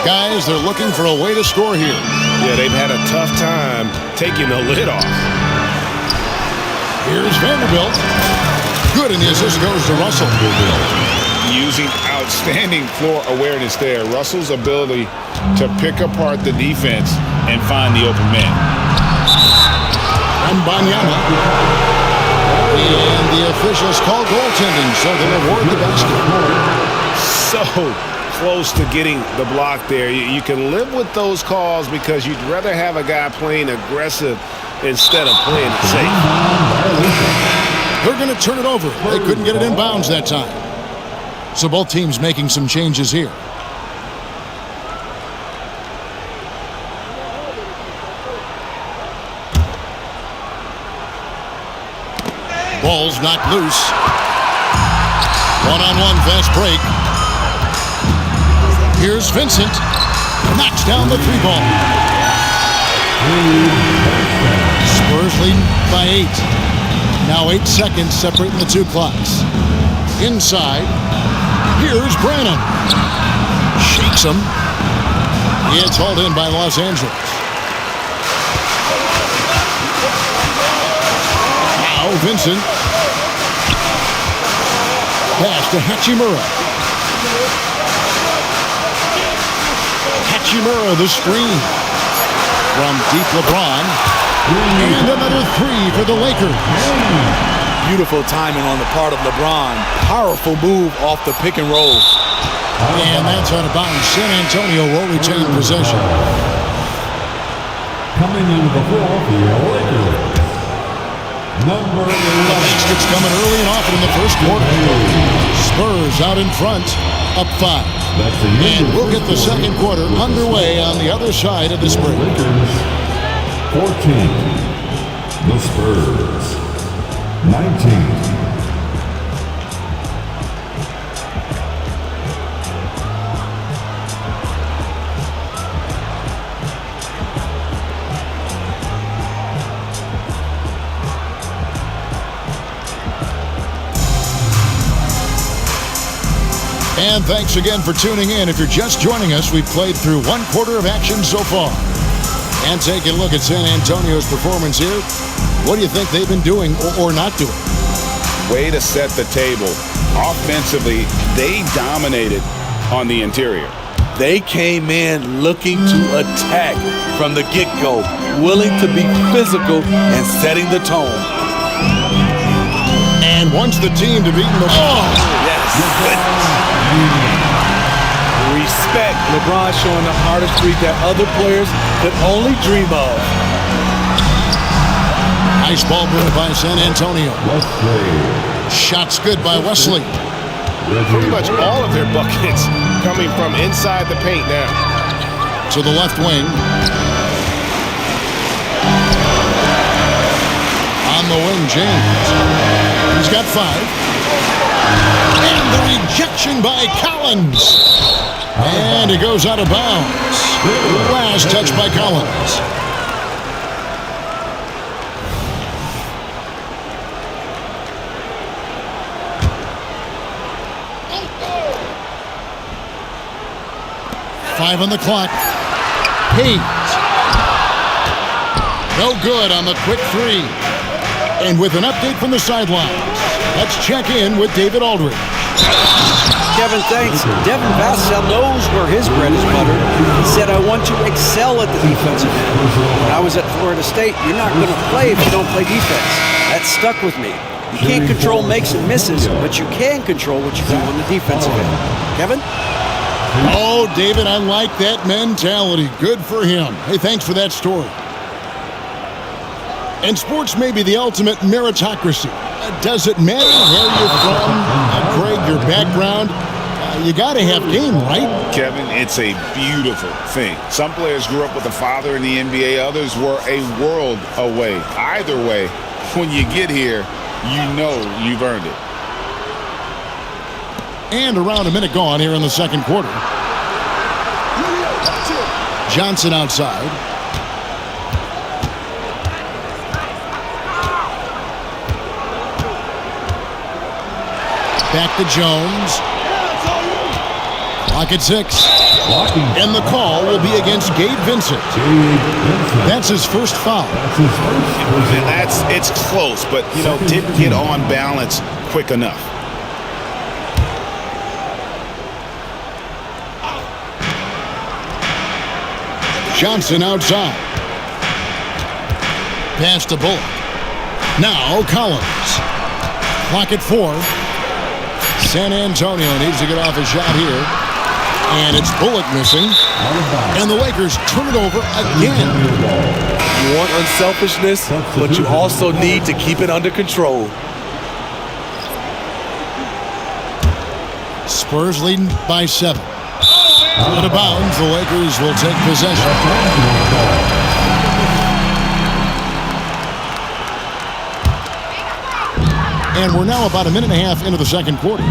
Guys, they're looking for a way to score here.
Yeah, they've had a tough time taking the lid off.
Here's Vanderbilt. Good, and the assist goes to Russell.
Using outstanding floor awareness there. Russell's ability to pick apart the defense and find the open man.
Wembanyama. And the officials call goaltending, so they award the basket.
So close to getting the block there. You can live with those calls because you'd rather have a guy playing aggressive instead of playing it safe.
They're going to turn it over. They couldn't get it in bounds that time. So both teams making some changes here. Ball's knocked loose. One-on-one fast break. Here's Vincent. Knocks down the 3-ball. Spurs leading by 8. Now 8 seconds separating the 2 clocks. Inside. Here's Branham. Shakes him. It's hauled in by Los Angeles. Now Vincent. Pass to Hachimura. Hachimura, the screen. From deep LeBron. And another 3 for the Lakers.
Beautiful timing on the part of LeBron. Powerful move off the pick and roll.
And that's out of bounds. San Antonio will retain possession.
Coming into the Philadelphia Lakers. Number 11.
The basket's coming early and often in the first quarter. Spurs out in front, up 5. And we'll get the second quarter underway on the other side of this break.
Lakers 14. The Spurs 19.
And thanks again for tuning in. If you're just joining us, we've played through 1 quarter of action so far. And taking a look at San Antonio's performance here. What do you think they've been doing or not doing?
Way to set the table. Offensively, they dominated on the interior.
They came in looking to attack from the get-go, willing to be physical and setting the tone.
And once the team to beat the ball.
Yes. Respect. LeBron showing the artistry that other players could only dream of.
Nice ball moved by San Antonio. Shots good by Wesley.
Pretty much all of their buckets coming from inside the paint now.
To the left wing. On the wing, James. He's got 5. And the rejection by Collins. And it goes out of bounds. Last touch by Collins. Five on the clock. Hayes. No good on the quick 3. And with an update from the sidelines, let's check in with David Aldridge.
Kevin, thanks. Devin Vassell knows where his bread is buttered. He said, I want to excel at the defensive end. When I was at Florida State, you're not going to play if you don't play defense. That stuck with me. You can't control makes and misses, but you can control what you do on the defensive end. Kevin?
Oh, David, I like that mentality. Good for him. Hey, thanks for that story. And sports may be the ultimate meritocracy. Does it matter where you're from, Craig, your background? you got to have game, right?
Kevin, it's a beautiful thing. Some players grew up with a father in the NBA. Others were a world away. Either way, when you get here, you know you've earned it.
And around a minute gone here in the second quarter. Johnson outside. Back to Jones. Clock at 6. And the call will be against Gabe Vincent. That's his first foul.
And it's close, but, didn't get on balance quick enough.
Johnson outside. Pass to Bullock. Now Collins. Clock at 4. San Antonio needs to get off a shot here. And it's Bullock missing. And the Lakers turn it over again.
You want unselfishness, but you also need to keep it under control.
Spurs leading by 7. Out of bounds, the Lakers will take possession. And we're now about a minute and a half into the second quarter.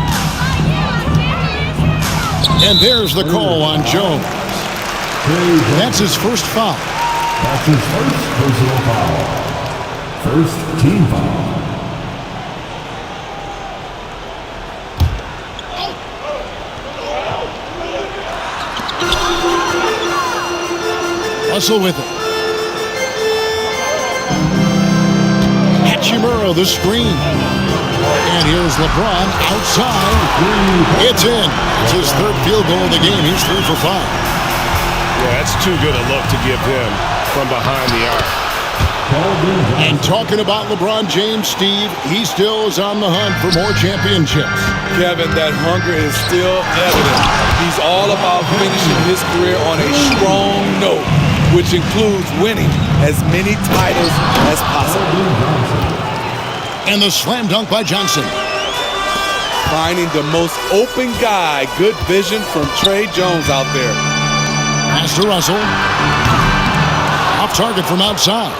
And there's the call on Jones. That's his first foul.
That's his first personal foul. First team foul.
Russell with it. Hachimura the screen. And here's LeBron outside. It's in. It's his third field goal of the game. He's 3 for 5.
Yeah, that's too good a look to give him from behind the arc.
And talking about LeBron James, Steve, he still is on the hunt for more championships.
Kevin, that hunger is still evident. He's all about finishing his career on a strong note, which includes winning as many titles as possible.
And the slam dunk by Johnson.
Finding the most open guy. Good vision from Trey Jones out there.
Pass to Russell. Off target from outside.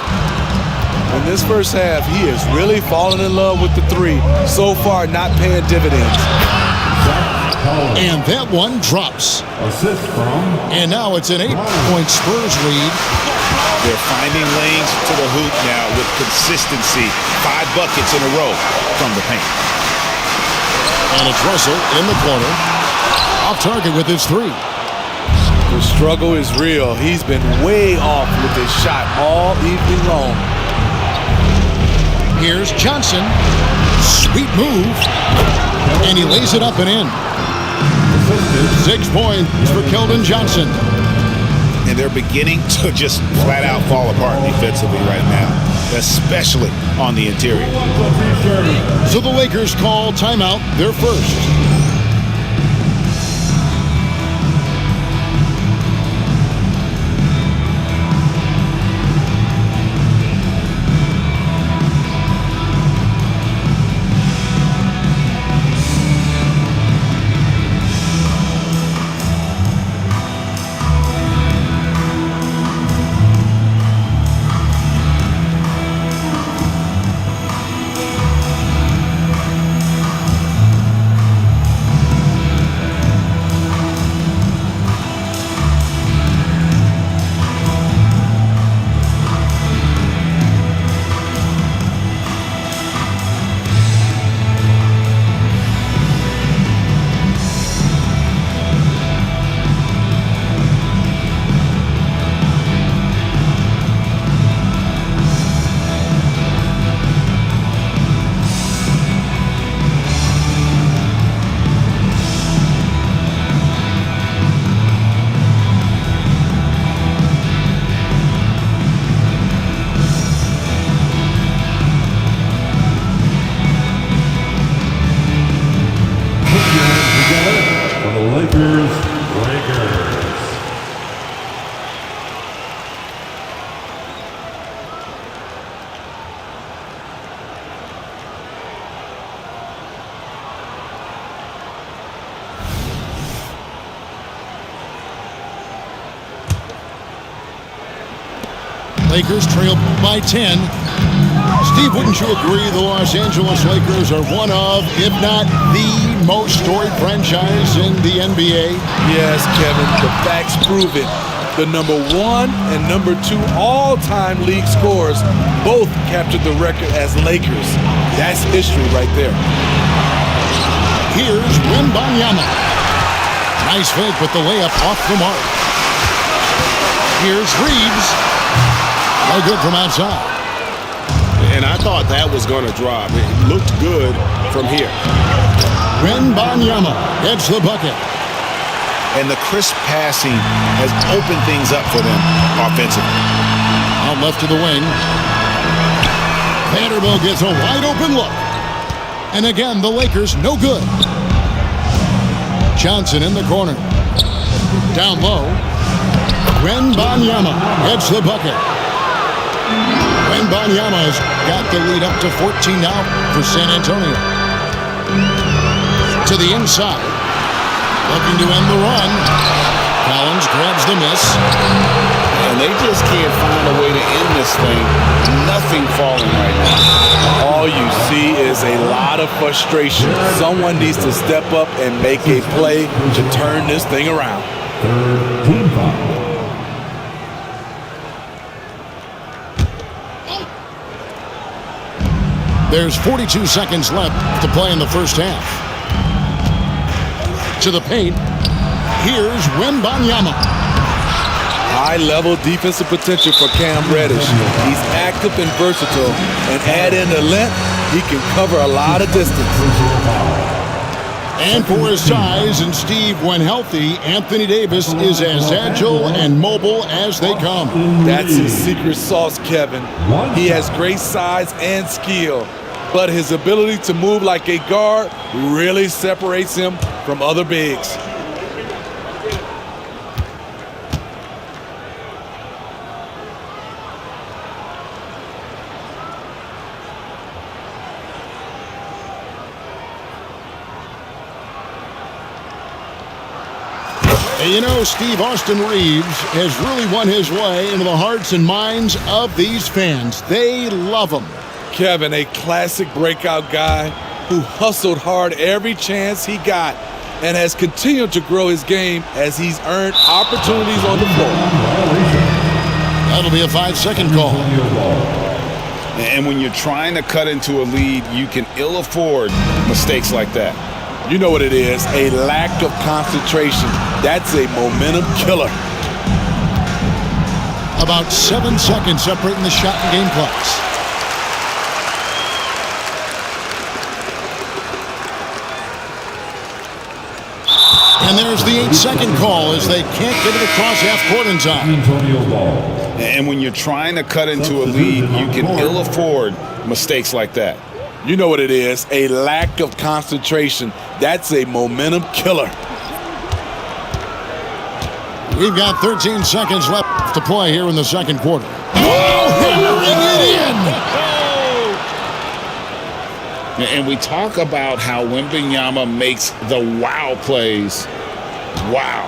In this first half, he is really falling in love with the 3. So far, not paying dividends.
And that one drops.
Assist from.
And now it's an 8-point Spurs lead.
They're finding lanes to the hoop now with consistency. 5 buckets in a row from the paint.
And it's Russell in the corner. Off target with his 3.
The struggle is real. He's been way off with his shot all evening long.
Here's Johnson. Sweet move. And he lays it up and in. 6 points for Keldon Johnson.
And they're beginning to just flat out fall apart defensively right now, especially on the interior.
So the Lakers call timeout, their first. Lakers trail by 10. Steve, wouldn't you agree the Los Angeles Lakers are one of, if not the most storied franchise in the NBA?
Yes, Kevin, the facts prove it. The #1 and #2 all-time league scorers both captured the record as Lakers. That's history right there.
Here's Wembanyama. Nice fake, but the layup off the mark. Here's Reeves. No good from outside.
And I thought that was going to drop. It looked good from here.
Wembanyama gets the bucket.
And the crisp passing has opened things up for them offensively.
Out left to the wing. Vanderbilt gets a wide open look. And again, the Lakers no good. Johnson in the corner. Down low. Wembanyama gets the bucket. Wembanyama has got the lead up to 14 now for San Antonio. To the inside. Looking to end the run. Collins grabs the miss.
And they just can't find a way to end this thing. Nothing falling right now.
All you see is a lot of frustration. Someone needs to step up and make a play to turn this thing around.
Team foul.
There's 42 seconds left to play in the first half. To the paint. Here's Wembanyama.
High-level defensive potential for Cam Reddish. He's active and versatile, and add in the length, he can cover a lot of distance.
And for his size, and Steve, when healthy, Anthony Davis is as agile and mobile as they come.
That's his secret sauce, Kevin. He has great size and skill, but his ability to move like a guard really separates him from other bigs.
You know, Steve, Austin Reeves has really won his way into the hearts and minds of these fans. They love him.
Kevin, a classic breakout guy who hustled hard every chance he got and has continued to grow his game as he's earned opportunities on the floor.
That'll be a 5-second call.
And when you're trying to cut into a lead, you can ill afford mistakes like that.
You know what it is, a lack of concentration. That's a momentum killer.
About 7 seconds separating the shot and game clocks. And there's the 8-second call as they can't get it across half court in time.
And when you're trying to cut into a lead, you can ill afford mistakes like that.
You know what it is, a lack of concentration. That's a momentum killer.
We've got 13 seconds left to play here in the second quarter. Oh, hammering it in!
And we talk about how Wembanyama makes the wow plays. Wow.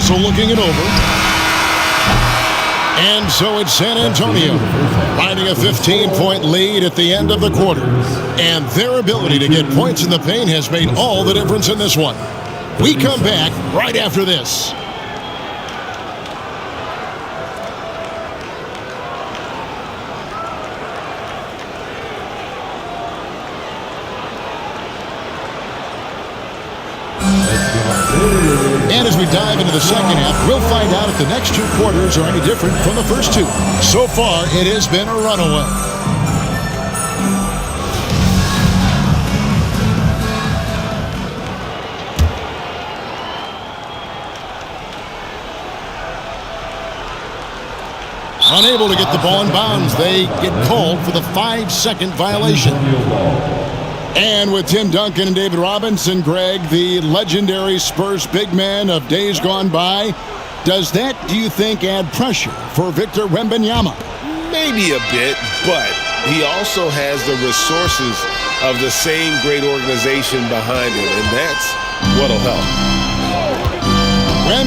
So looking it over. And so it's San Antonio finding a 15-point lead at the end of the quarter. And their ability to get points in the paint has made all the difference in this one. We come back right after this. And as we dive into the second half, we'll find out if the next two quarters are any different from the first two. So far, it has been a runaway. Unable to get the ball in bounds, they get called for the 5-second violation. And with Tim Duncan and David Robinson, Greg, the legendary Spurs big man of days gone by, does that, do you think, add pressure for Victor Wembanyama?
Maybe a bit, but he also has the resources of the same great organization behind him, and that's what'll help.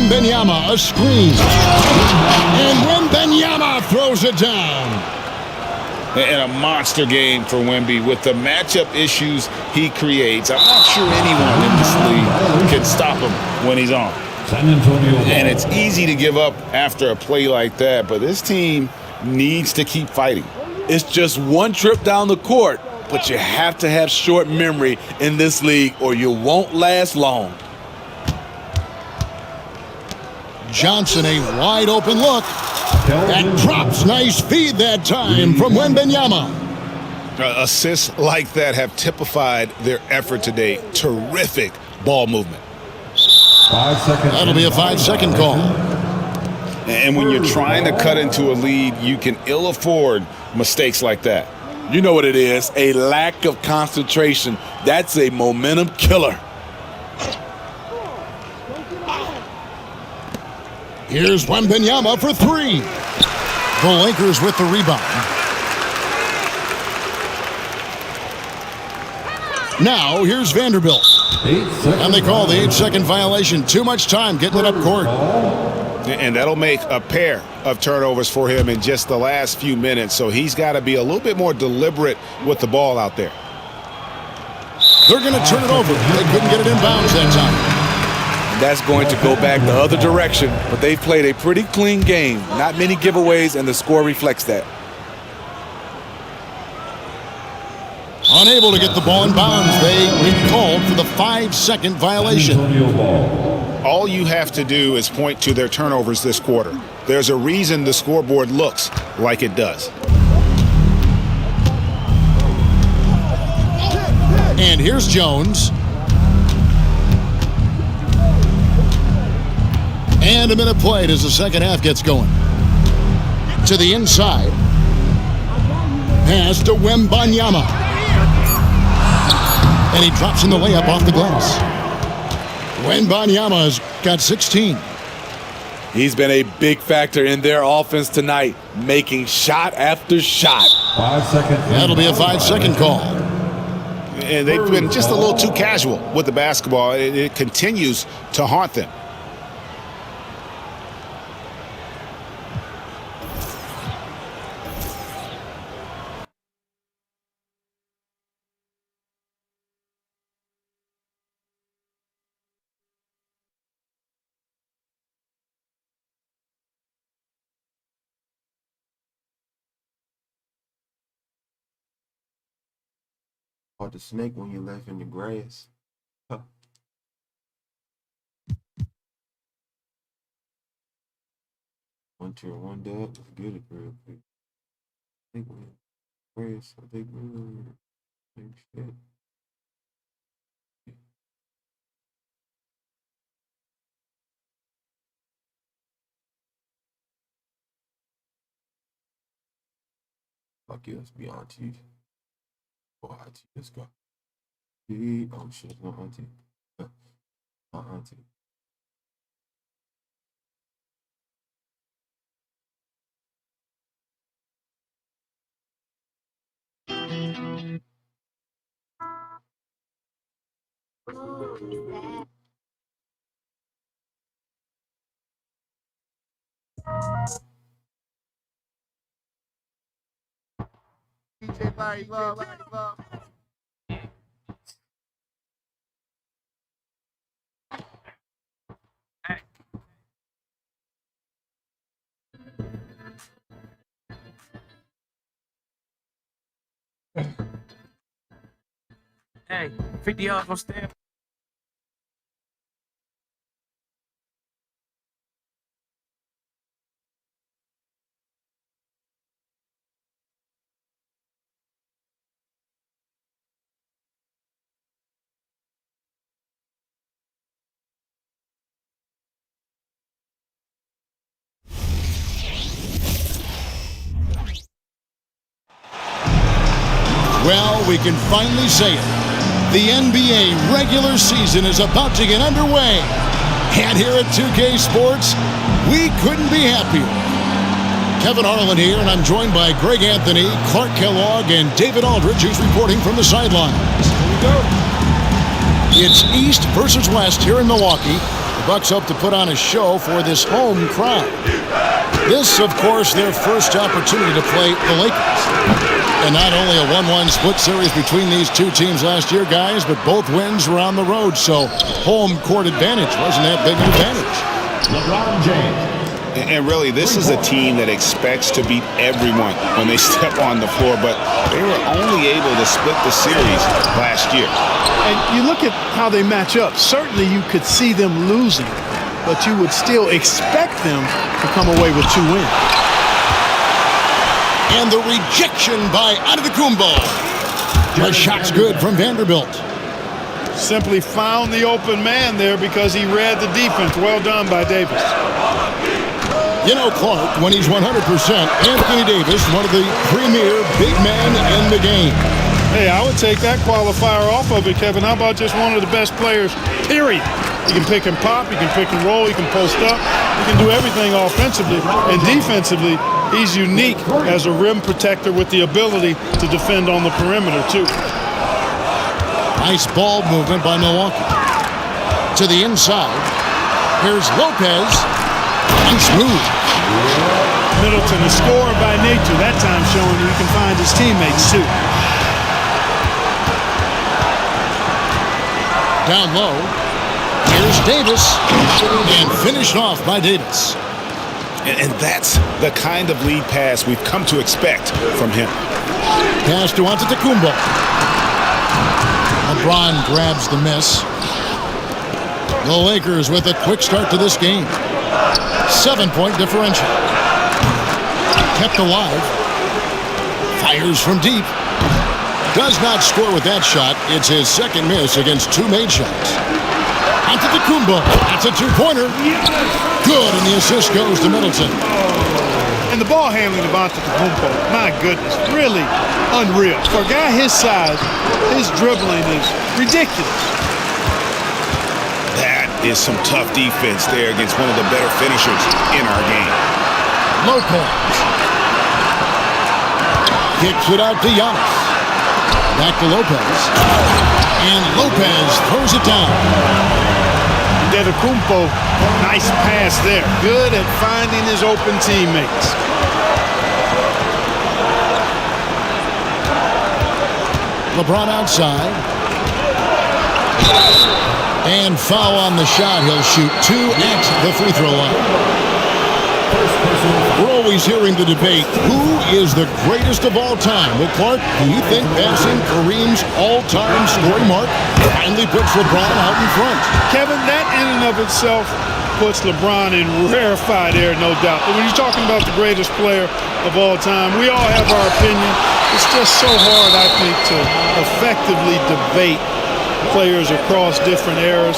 Wembanyama, a screen. And Wembanyama throws it down.
And a monster game for Wemby with the matchup issues he creates. I'm not sure anyone in this league can stop him when he's on. And it's easy to give up after a play like that, but this team needs to keep fighting.
It's just one trip down the court, but you have to have short memory in this league or you won't last long.
Johnson, a wide open look. That drops. Nice feed that time from Wembanyama.
Assists like that have typified their effort today. Terrific ball movement.
5 seconds.
That'll be a 5-second call.
And when you're trying to cut into a lead, you can ill afford mistakes like that.
You know what it is, a lack of concentration. That's a momentum killer.
Here's Wembanyama for 3. The Lakers with the rebound. Now, here's Vanderbilt. And they call the 8-second violation. Too much time getting it up court.
And that'll make a pair of turnovers for him in just the last few minutes. So he's got to be a little bit more deliberate with the ball out there.
They're going to turn it over. They couldn't get it in bounds that time.
That's going to go back the other direction, but they've played a pretty clean game. Not many giveaways, and the score reflects that.
Unable to get the ball in bounds, they called for the 5-second violation.
All you have to do is point to their turnovers this quarter. There's a reason the scoreboard looks like it does.
And here's Jones. And a minute played as the second half gets going. To the inside. Pass to Wembanyama. And he drops in the layup off the glass. Wembanyama's got 16.
He's been a big factor in their offense tonight, making shot after shot.
5 seconds.
That'll be a 5-second call.
And they've been just a little too casual with the basketball. It continues to haunt them.
Caught the snake when you left in the grass. Huh. One turn, one dub. Let's get it real quick. I think we're grass. I think we're shit. Fuck you, let's be on TV. Oh, auntie, let's go. Oh shit, no auntie. My auntie.
DJ Larry Love.
Hey, 50 yards on stand.
Well, we can finally say it. The NBA regular season is about to get underway. And here at 2K Sports, we couldn't be happier. Kevin Harlan here, and I'm joined by Greg Anthony, Clark Kellogg, and David Aldridge, who's reporting from the sidelines. Here we go. It's East versus West here in Milwaukee. Bucks hope to put on a show for this home crowd. This, of course, their first opportunity to play the Lakers. And not only a 1-1 split series between these two teams last year, guys, but both wins were on the road, so home court advantage wasn't that big an advantage.
LeBron James.
And really, this is a team that expects to beat everyone when they step on the floor, but they were only able to split the series last year.
And you look at how they match up. Certainly you could see them losing, but you would still expect them to come away with 2 wins.
And the rejection by Antetokounmpo. The shot's good from Vanderbilt.
Simply found the open man there because he read the defense. Well done by Davis.
You know, Clark, when he's 100%, Anthony Davis, one of the premier big men in the game.
Hey, I would take that qualifier off of it, Kevin. How about just one of the best players, period? You can pick and pop, you can pick and roll, you can post up, you can do everything offensively. And defensively, he's unique as a rim protector with the ability to defend on the perimeter, too.
Nice ball movement by Milwaukee. To the inside, here's Lopez. Nice move.
Middleton, a scorer by nature, that time showing he can find his teammates, too.
Down low, here's Davis, and finished off by Davis.
And that's the kind of lead pass we've come to expect from him.
Pass to Antetokounmpo. LeBron grabs the miss. The Lakers with a quick start to this game. 7-point differential. Kept alive. Fires from deep. Does not score with that shot. It's his second miss against 2 made shots. Antetokounmpo. That's a 2-pointer. Good, and the assist goes to Middleton.
And the ball handling of Antetokounmpo, my goodness, really unreal. For a guy his size, his dribbling is ridiculous.
That is some tough defense there against one of the better finishers in our game.
Lopez. Kicks it out to Giannis. Back to Lopez. And Lopez throws it down.
Antetokounmpo, nice pass there. Good at finding his open teammates.
LeBron outside. And foul on the shot. He'll shoot 2 at the free throw line. We're always hearing the debate, who is the greatest of all time? Well, Clark, do you think passing Kareem's all-time scoring mark finally puts LeBron out in front?
Kevin, that in and of itself puts LeBron in rarefied air, no doubt. But when you're talking about the greatest player of all time, we all have our opinion. It's just so hard, I think, to effectively debate players across different eras.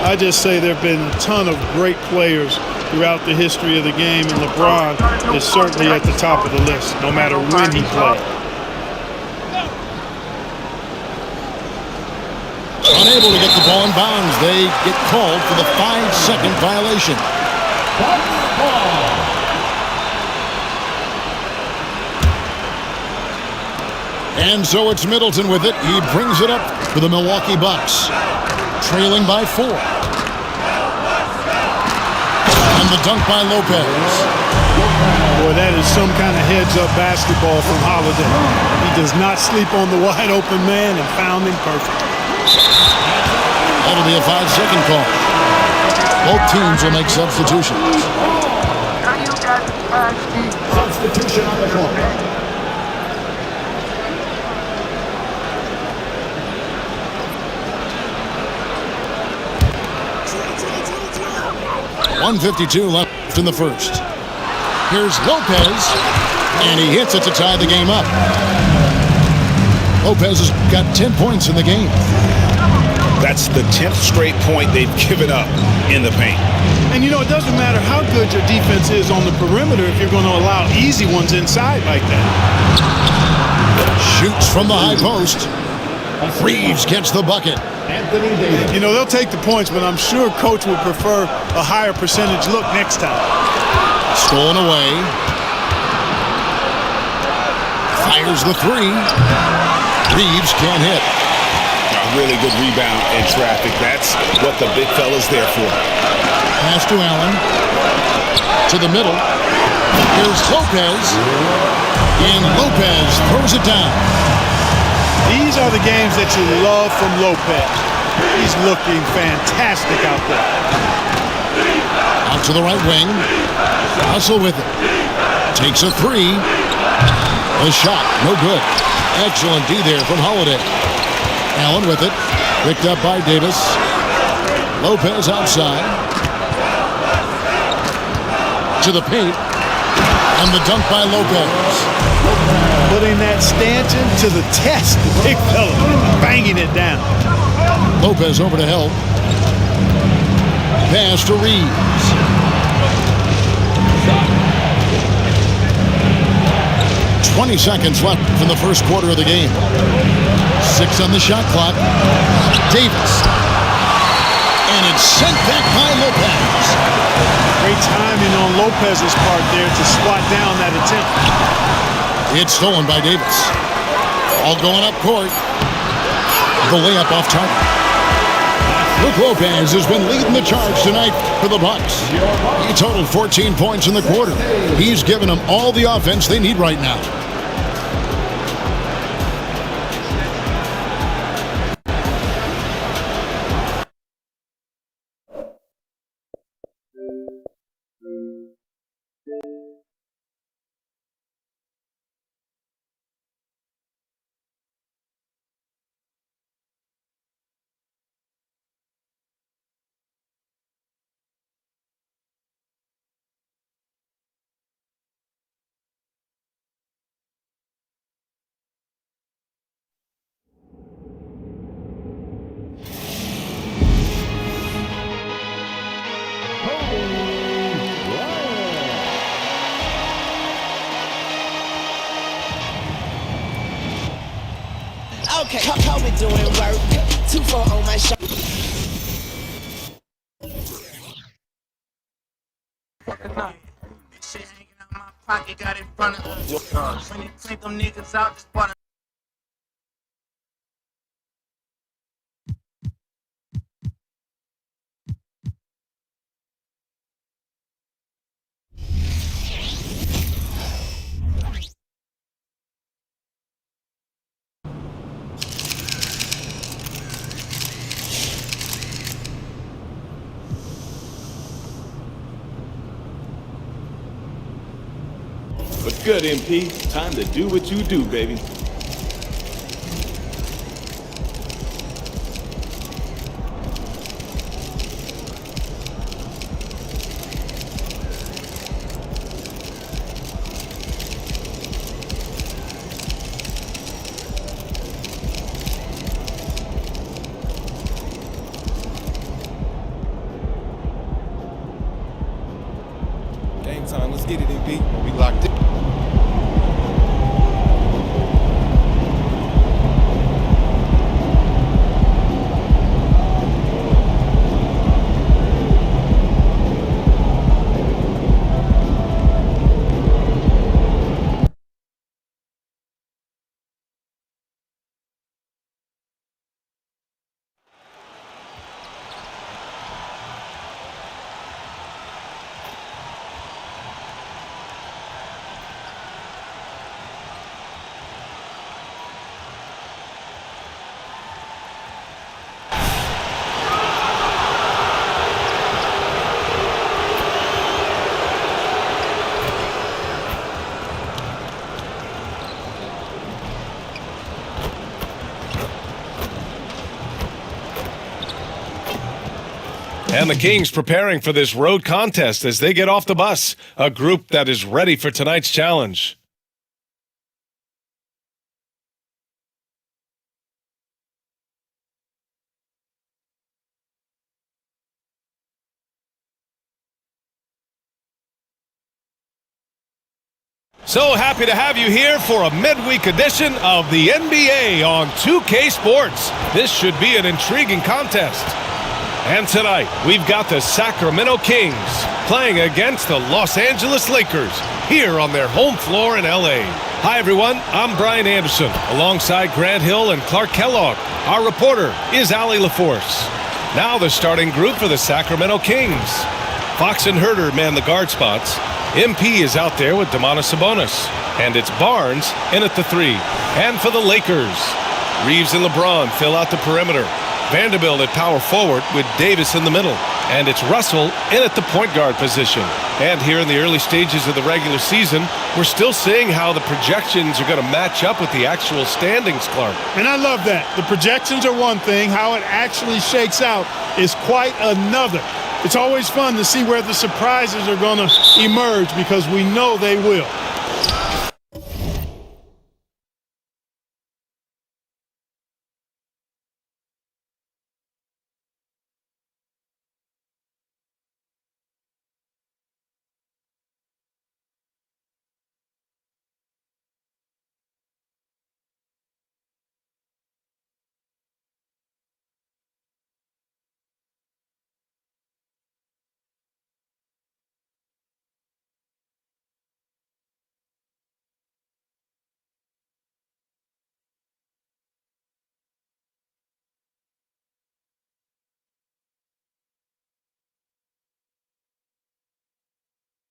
I just say there have been a ton of great players throughout the history of the game, and LeBron is certainly at the top of the list, no matter when he played.
Unable to get the ball in bounds. They get called for the 5-second violation. And so it's Middleton with it. He brings it up for the Milwaukee Bucks, trailing by 4. And the dunk by Lopez.
Boy, that is some kind of heads-up basketball from Holiday. He does not sleep on the wide-open man and found him perfect.
That'll be a 5-second call. Both teams will make substitutions. Substitution on the clock. 1:52 left in the first. Here's Lopez, and he hits it to tie the game up. Lopez has got 10 points in the game.
That's the 10th straight point they've given up in the paint.
And you know, it doesn't matter how good your defense is on the perimeter if you're going to allow easy ones inside like that.
Shoots from the high post. Reeves gets the bucket.
You know, they'll take the points, but I'm sure coach would prefer a higher percentage look next time.
Stolen away. Fires the 3. Reeves can't hit.
really good rebound in traffic. That's what the big fella's there for.
Pass to Allen. To the middle. Here's Lopez. And Lopez throws it down.
These are the games that you love from Lopez. He's looking fantastic out there.
Out to the right wing. Russell with it. Takes a three. The shot, no good. Excellent D there from Holiday. Allen with it. Picked up by Davis. Lopez outside. To the paint. And the dunk by Lopez.
Putting that stanchion to the test, the big fella, banging it down.
Lopez over to help. Pass to Reeves. "20 seconds left in the first quarter of the game. 6 on the shot clock. Davis. And it's sent back by Lopez.
Great timing on Lopez's part there to swat down that attempt.
It's stolen by Davis. All going up court. The layup off target. Brook Lopez has been leading the charge tonight for the Bucks. He totaled 14 points in the quarter. He's given them all the offense they need right now.
Okay, Kobe doing work. 2-4 on my shot.
Shit hanging out my pocket, got in front of us. When you take them niggas out, just bought a
What's good, MP? Time to do what you do, baby. Game time, let's get it, MP. We locked in.
And the Kings preparing for this road contest as they get off the bus, a group that is ready for tonight's challenge. So happy to have you here for a midweek edition of the NBA on 2K Sports. This should be an intriguing contest. And tonight, we've got the Sacramento Kings playing against the Los Angeles Lakers here on their home floor in LA. Hi, everyone. I'm Brian Anderson, alongside Grant Hill and Clark Kellogg. Our reporter is Allie LaForce. Now the starting group for the Sacramento Kings. Fox and Herter man the guard spots. MP is out there with Domantas Sabonis. And it's Barnes in at the 3. And for the Lakers, Reeves and LeBron fill out the perimeter. Vanderbilt at power forward with Davis in the middle. And it's Russell in at the point guard position. And here in the early stages of the regular season, we're still seeing how the projections are going to match up with the actual standings, Clark.
And I love that. The projections are one thing. How it actually shakes out is quite another. It's always fun to see where the surprises are going to emerge because we know they will.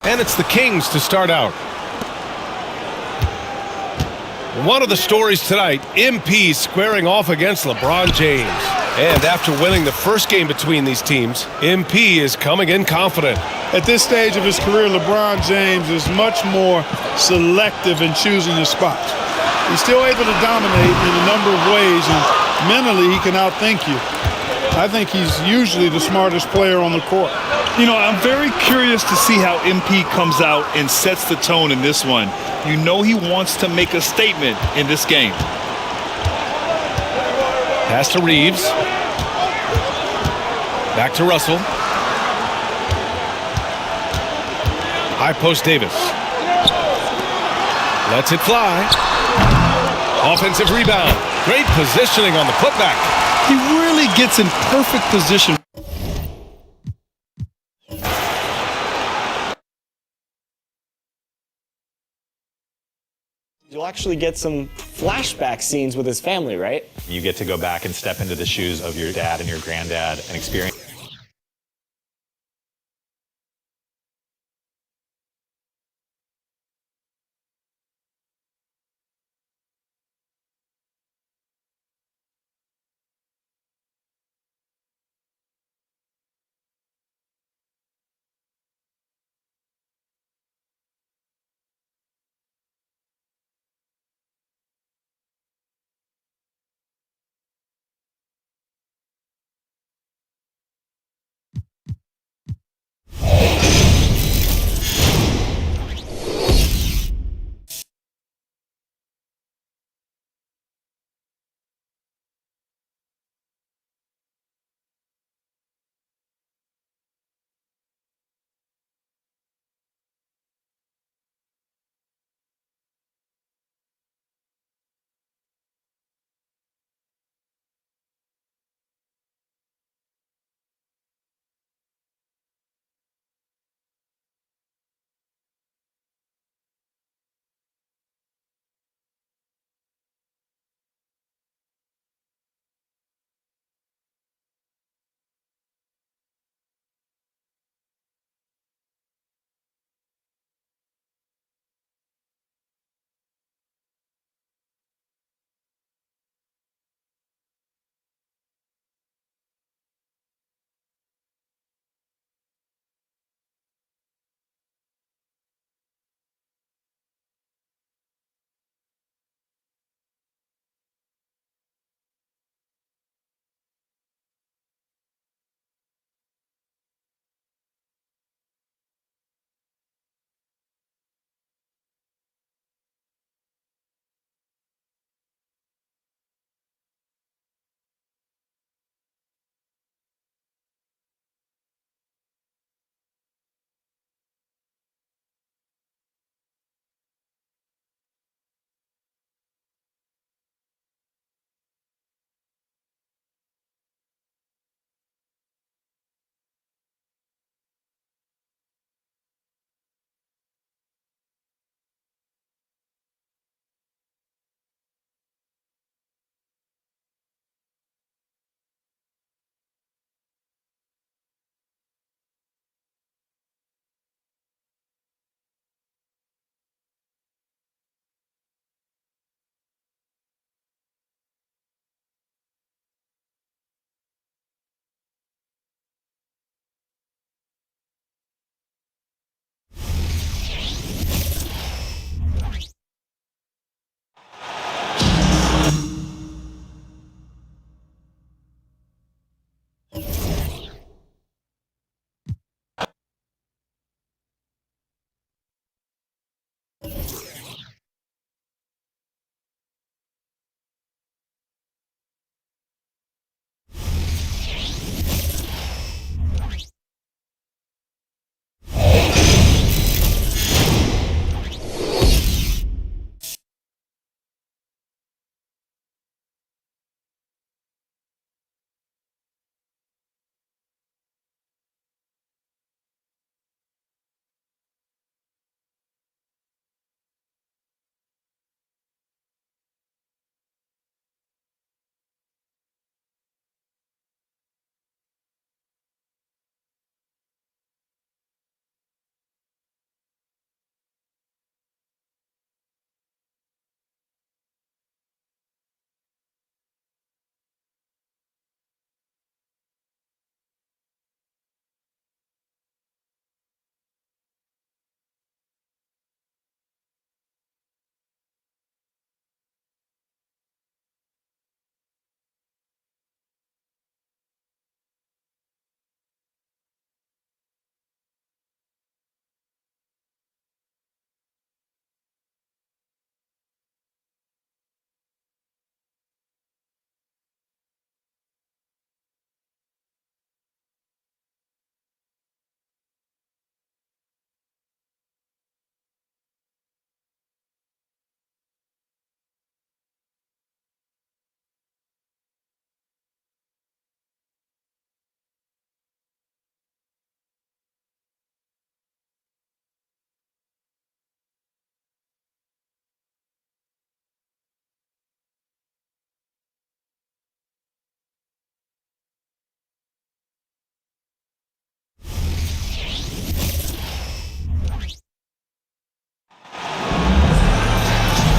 And it's the Kings to start out. One of the stories tonight, MP squaring off against LeBron James. And after winning the first game between these teams, MP is coming in confident.
At this stage of his career, LeBron James is much more selective in choosing his spots. He's still able to dominate in a number of ways, and mentally he can outthink you. I think he's usually the smartest player on the court.
You know, I'm very curious to see how MP comes out and sets the tone in this one. You know he wants to make a statement in this game.
Pass to Reeves. Back to Russell. High post Davis. Lets it fly. Offensive rebound. Great positioning on the putback.
He really gets in perfect position.
You'll actually get some flashback scenes with his family, right?
You get to go back and step into the shoes of your dad and your granddad and experience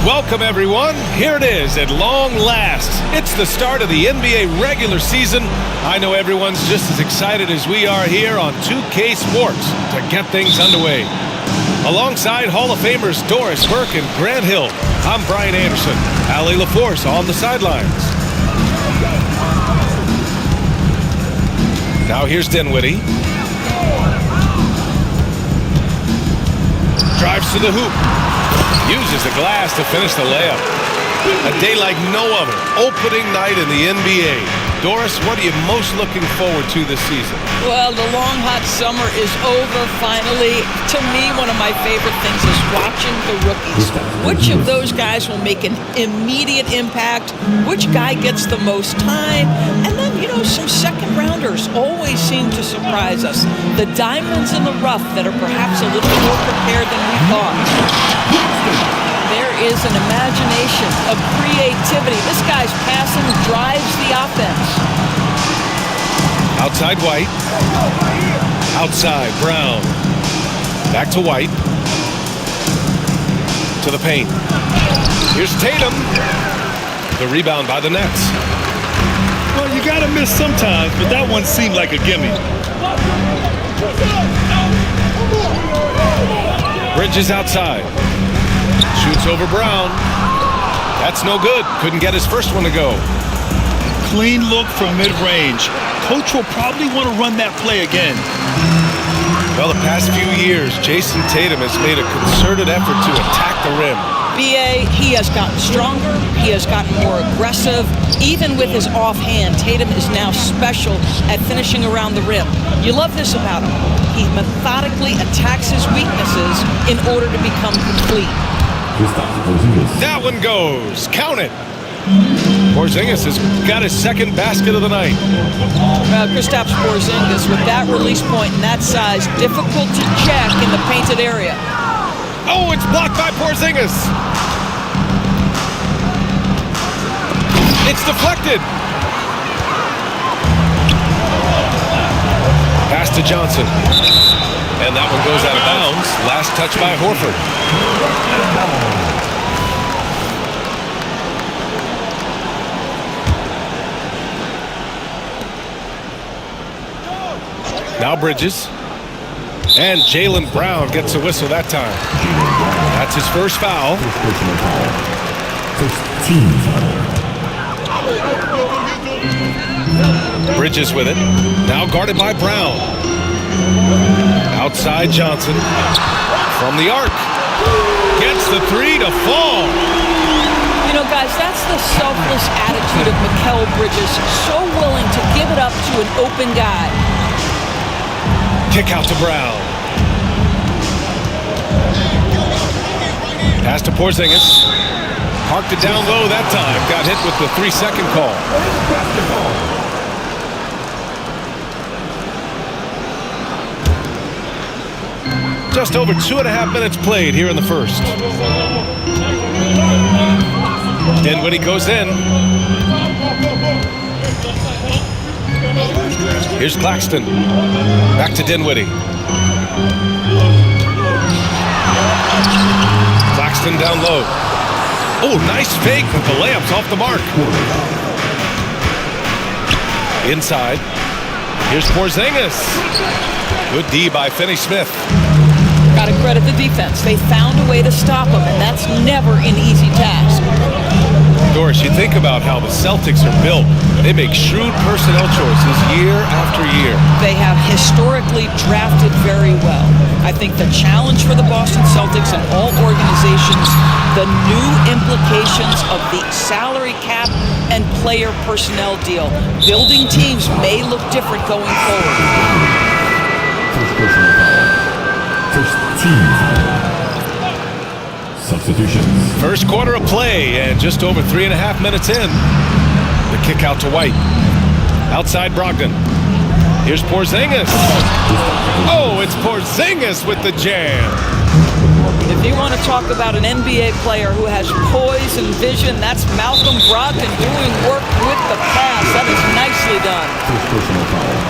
Welcome, everyone. Here it is at long last. It's the start of the NBA regular season. I know everyone's just as excited as we are here on 2K Sports to get things underway. Alongside Hall of Famers Doris Burke and Grant Hill, I'm Brian Anderson. Allie LaForce on the sidelines. Now here's Dinwiddie. Drives to the hoop. Uses the glass to finish the layup. A day like no other. Opening night in the NBA. Doris, what are you most looking forward to this season?
Well, the long, hot summer is over finally. To me, one of my favorite things is watching the rookies. Which of those guys will make an immediate impact? Which guy gets the most time? And then, some second rounders always seem to surprise us. The diamonds in the rough that are perhaps a little more prepared than we thought. There is an imagination, a creativity. This guy's passing drives the offense.
Outside White. Outside Brown. Back to White. To the paint. Here's Tatum. The rebound by the Nets.
Well, you got to miss sometimes, but that one seemed like a gimme.
Bridges outside. Shoots over Brown. That's no good. Couldn't get his first one to go.
Clean look from mid-range. Coach will probably want to run that play again.
Well, the past few years, Jason Tatum has made a concerted effort to attack the rim.
BA, he has gotten stronger. He has gotten more aggressive. Even with his offhand, Tatum is now special at finishing around the rim. You love this about him. He methodically attacks his weaknesses in order to become complete.
That one goes. Count it. Porzingis has got his second basket of the night.
Kristaps Porzingis with that release point and that size, difficult to check in the painted area.
Oh, it's blocked by Porzingis. It's deflected. Pass to Johnson. And that one goes out of bounds. Last touch by Horford. Now Bridges. And Jaylen Brown gets a whistle that time. That's his first foul. Bridges with it. Now guarded by Brown. Outside Johnson. From the arc. Gets the three to fall.
Guys, that's the selfless attitude of Mikal Bridges. So willing to give it up to an open guy.
Kick out to Brown. Pass to Porzingis. Parked it down low that time. Got hit with the 3-second call. Just over 2.5 minutes played here in the first. Dinwiddie goes in. Here's Claxton. Back to Dinwiddie. Claxton down low. Oh, nice fake, but the layup's off the mark. Inside. Here's Porzingis. Good D by Finney-Smith.
Got to credit the defense. They found a way to stop him, and that's never an easy task.
Doris, you think about how the Celtics are built. They make shrewd personnel choices year after year.
They have historically drafted very well. I think the challenge for the Boston Celtics and all organizations, the new implications of the salary cap and player personnel deal. Building teams may look different going forward.
First personal foul. First team foul. Substitutions.
First quarter of play, and just over 3.5 minutes in. The kick out to White. Outside Brogdon. Here's Porzingis. Oh, it's Porzingis with the jam.
If you want to talk about an NBA player who has poise and vision, that's Malcolm Brogdon doing work with the pass. That is nicely done.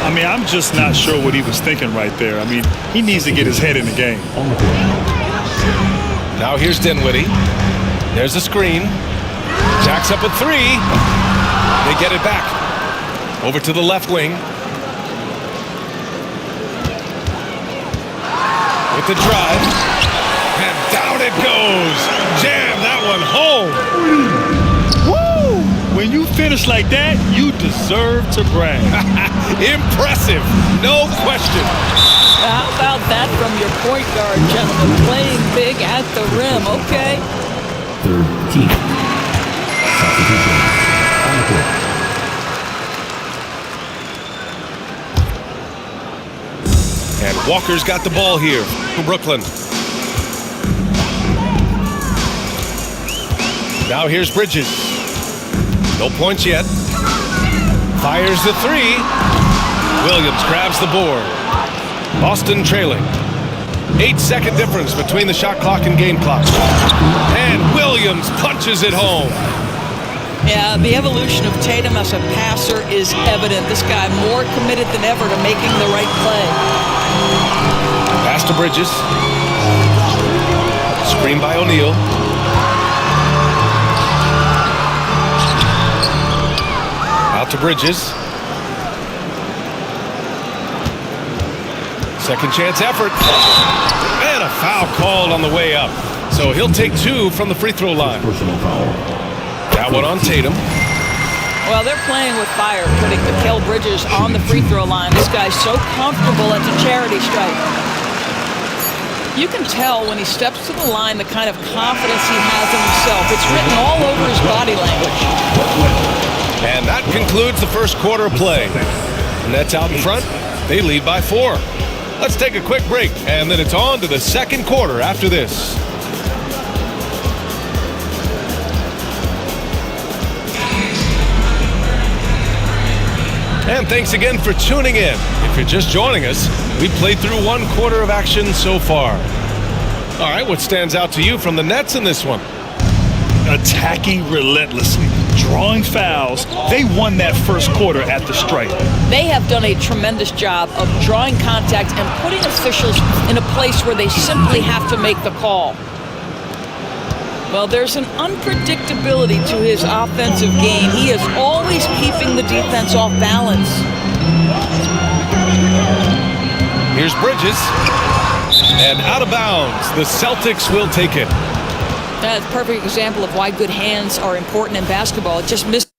I mean, I'm just not sure what he was thinking right there. I mean, he needs to get his head in the game.
Now here's Dinwiddie. There's a screen. Jacks up a three. They get it back. Over to the left wing. With the drive. And down it goes. Jam that one home.
Woo! When you finish like that, you deserve to brag.
Impressive. No question.
How about that from your point guard, gentlemen? Playing big at the rim, okay?
13. Substitution on the court.
And Walker's got the ball here from Brooklyn. Now here's Bridges. No points yet. Fires the three. Williams grabs the board. Boston trailing. 8-second difference between the shot clock and game clock. And Williams punches it home.
Yeah, the evolution of Tatum as a passer is evident. This guy more committed than ever to making the right play.
Pass to Bridges. Screen by O'Neal. Out to Bridges. Second chance effort. And a foul called on the way up. So he'll take 2 from the free throw line.
Personal foul.
That one on Tatum.
Well, they're playing with fire, putting Mikal Bridges on the free throw line. This guy's so comfortable at the charity stripe. You can tell when he steps to the line the kind of confidence he has in himself. It's written all over his body language.
And that concludes the first quarter of play. Nets out in front. They lead by 4. Let's take a quick break, and then it's on to the second quarter after this. And thanks again for tuning in. If you're just joining us, we've played through 1 quarter of action so far. All right, what stands out to you from the Nets in this one?
Attacking relentlessly, drawing fouls. They won that first quarter at the stripe.
They have done a tremendous job of drawing contact and putting officials in a place where they simply have to make the call. Well, there's an unpredictability to his offensive game. He is always keeping the defense off balance.
Here's Bridges. And out of bounds. The Celtics will take it.
That's a perfect example of why good hands are important in basketball. It just missed.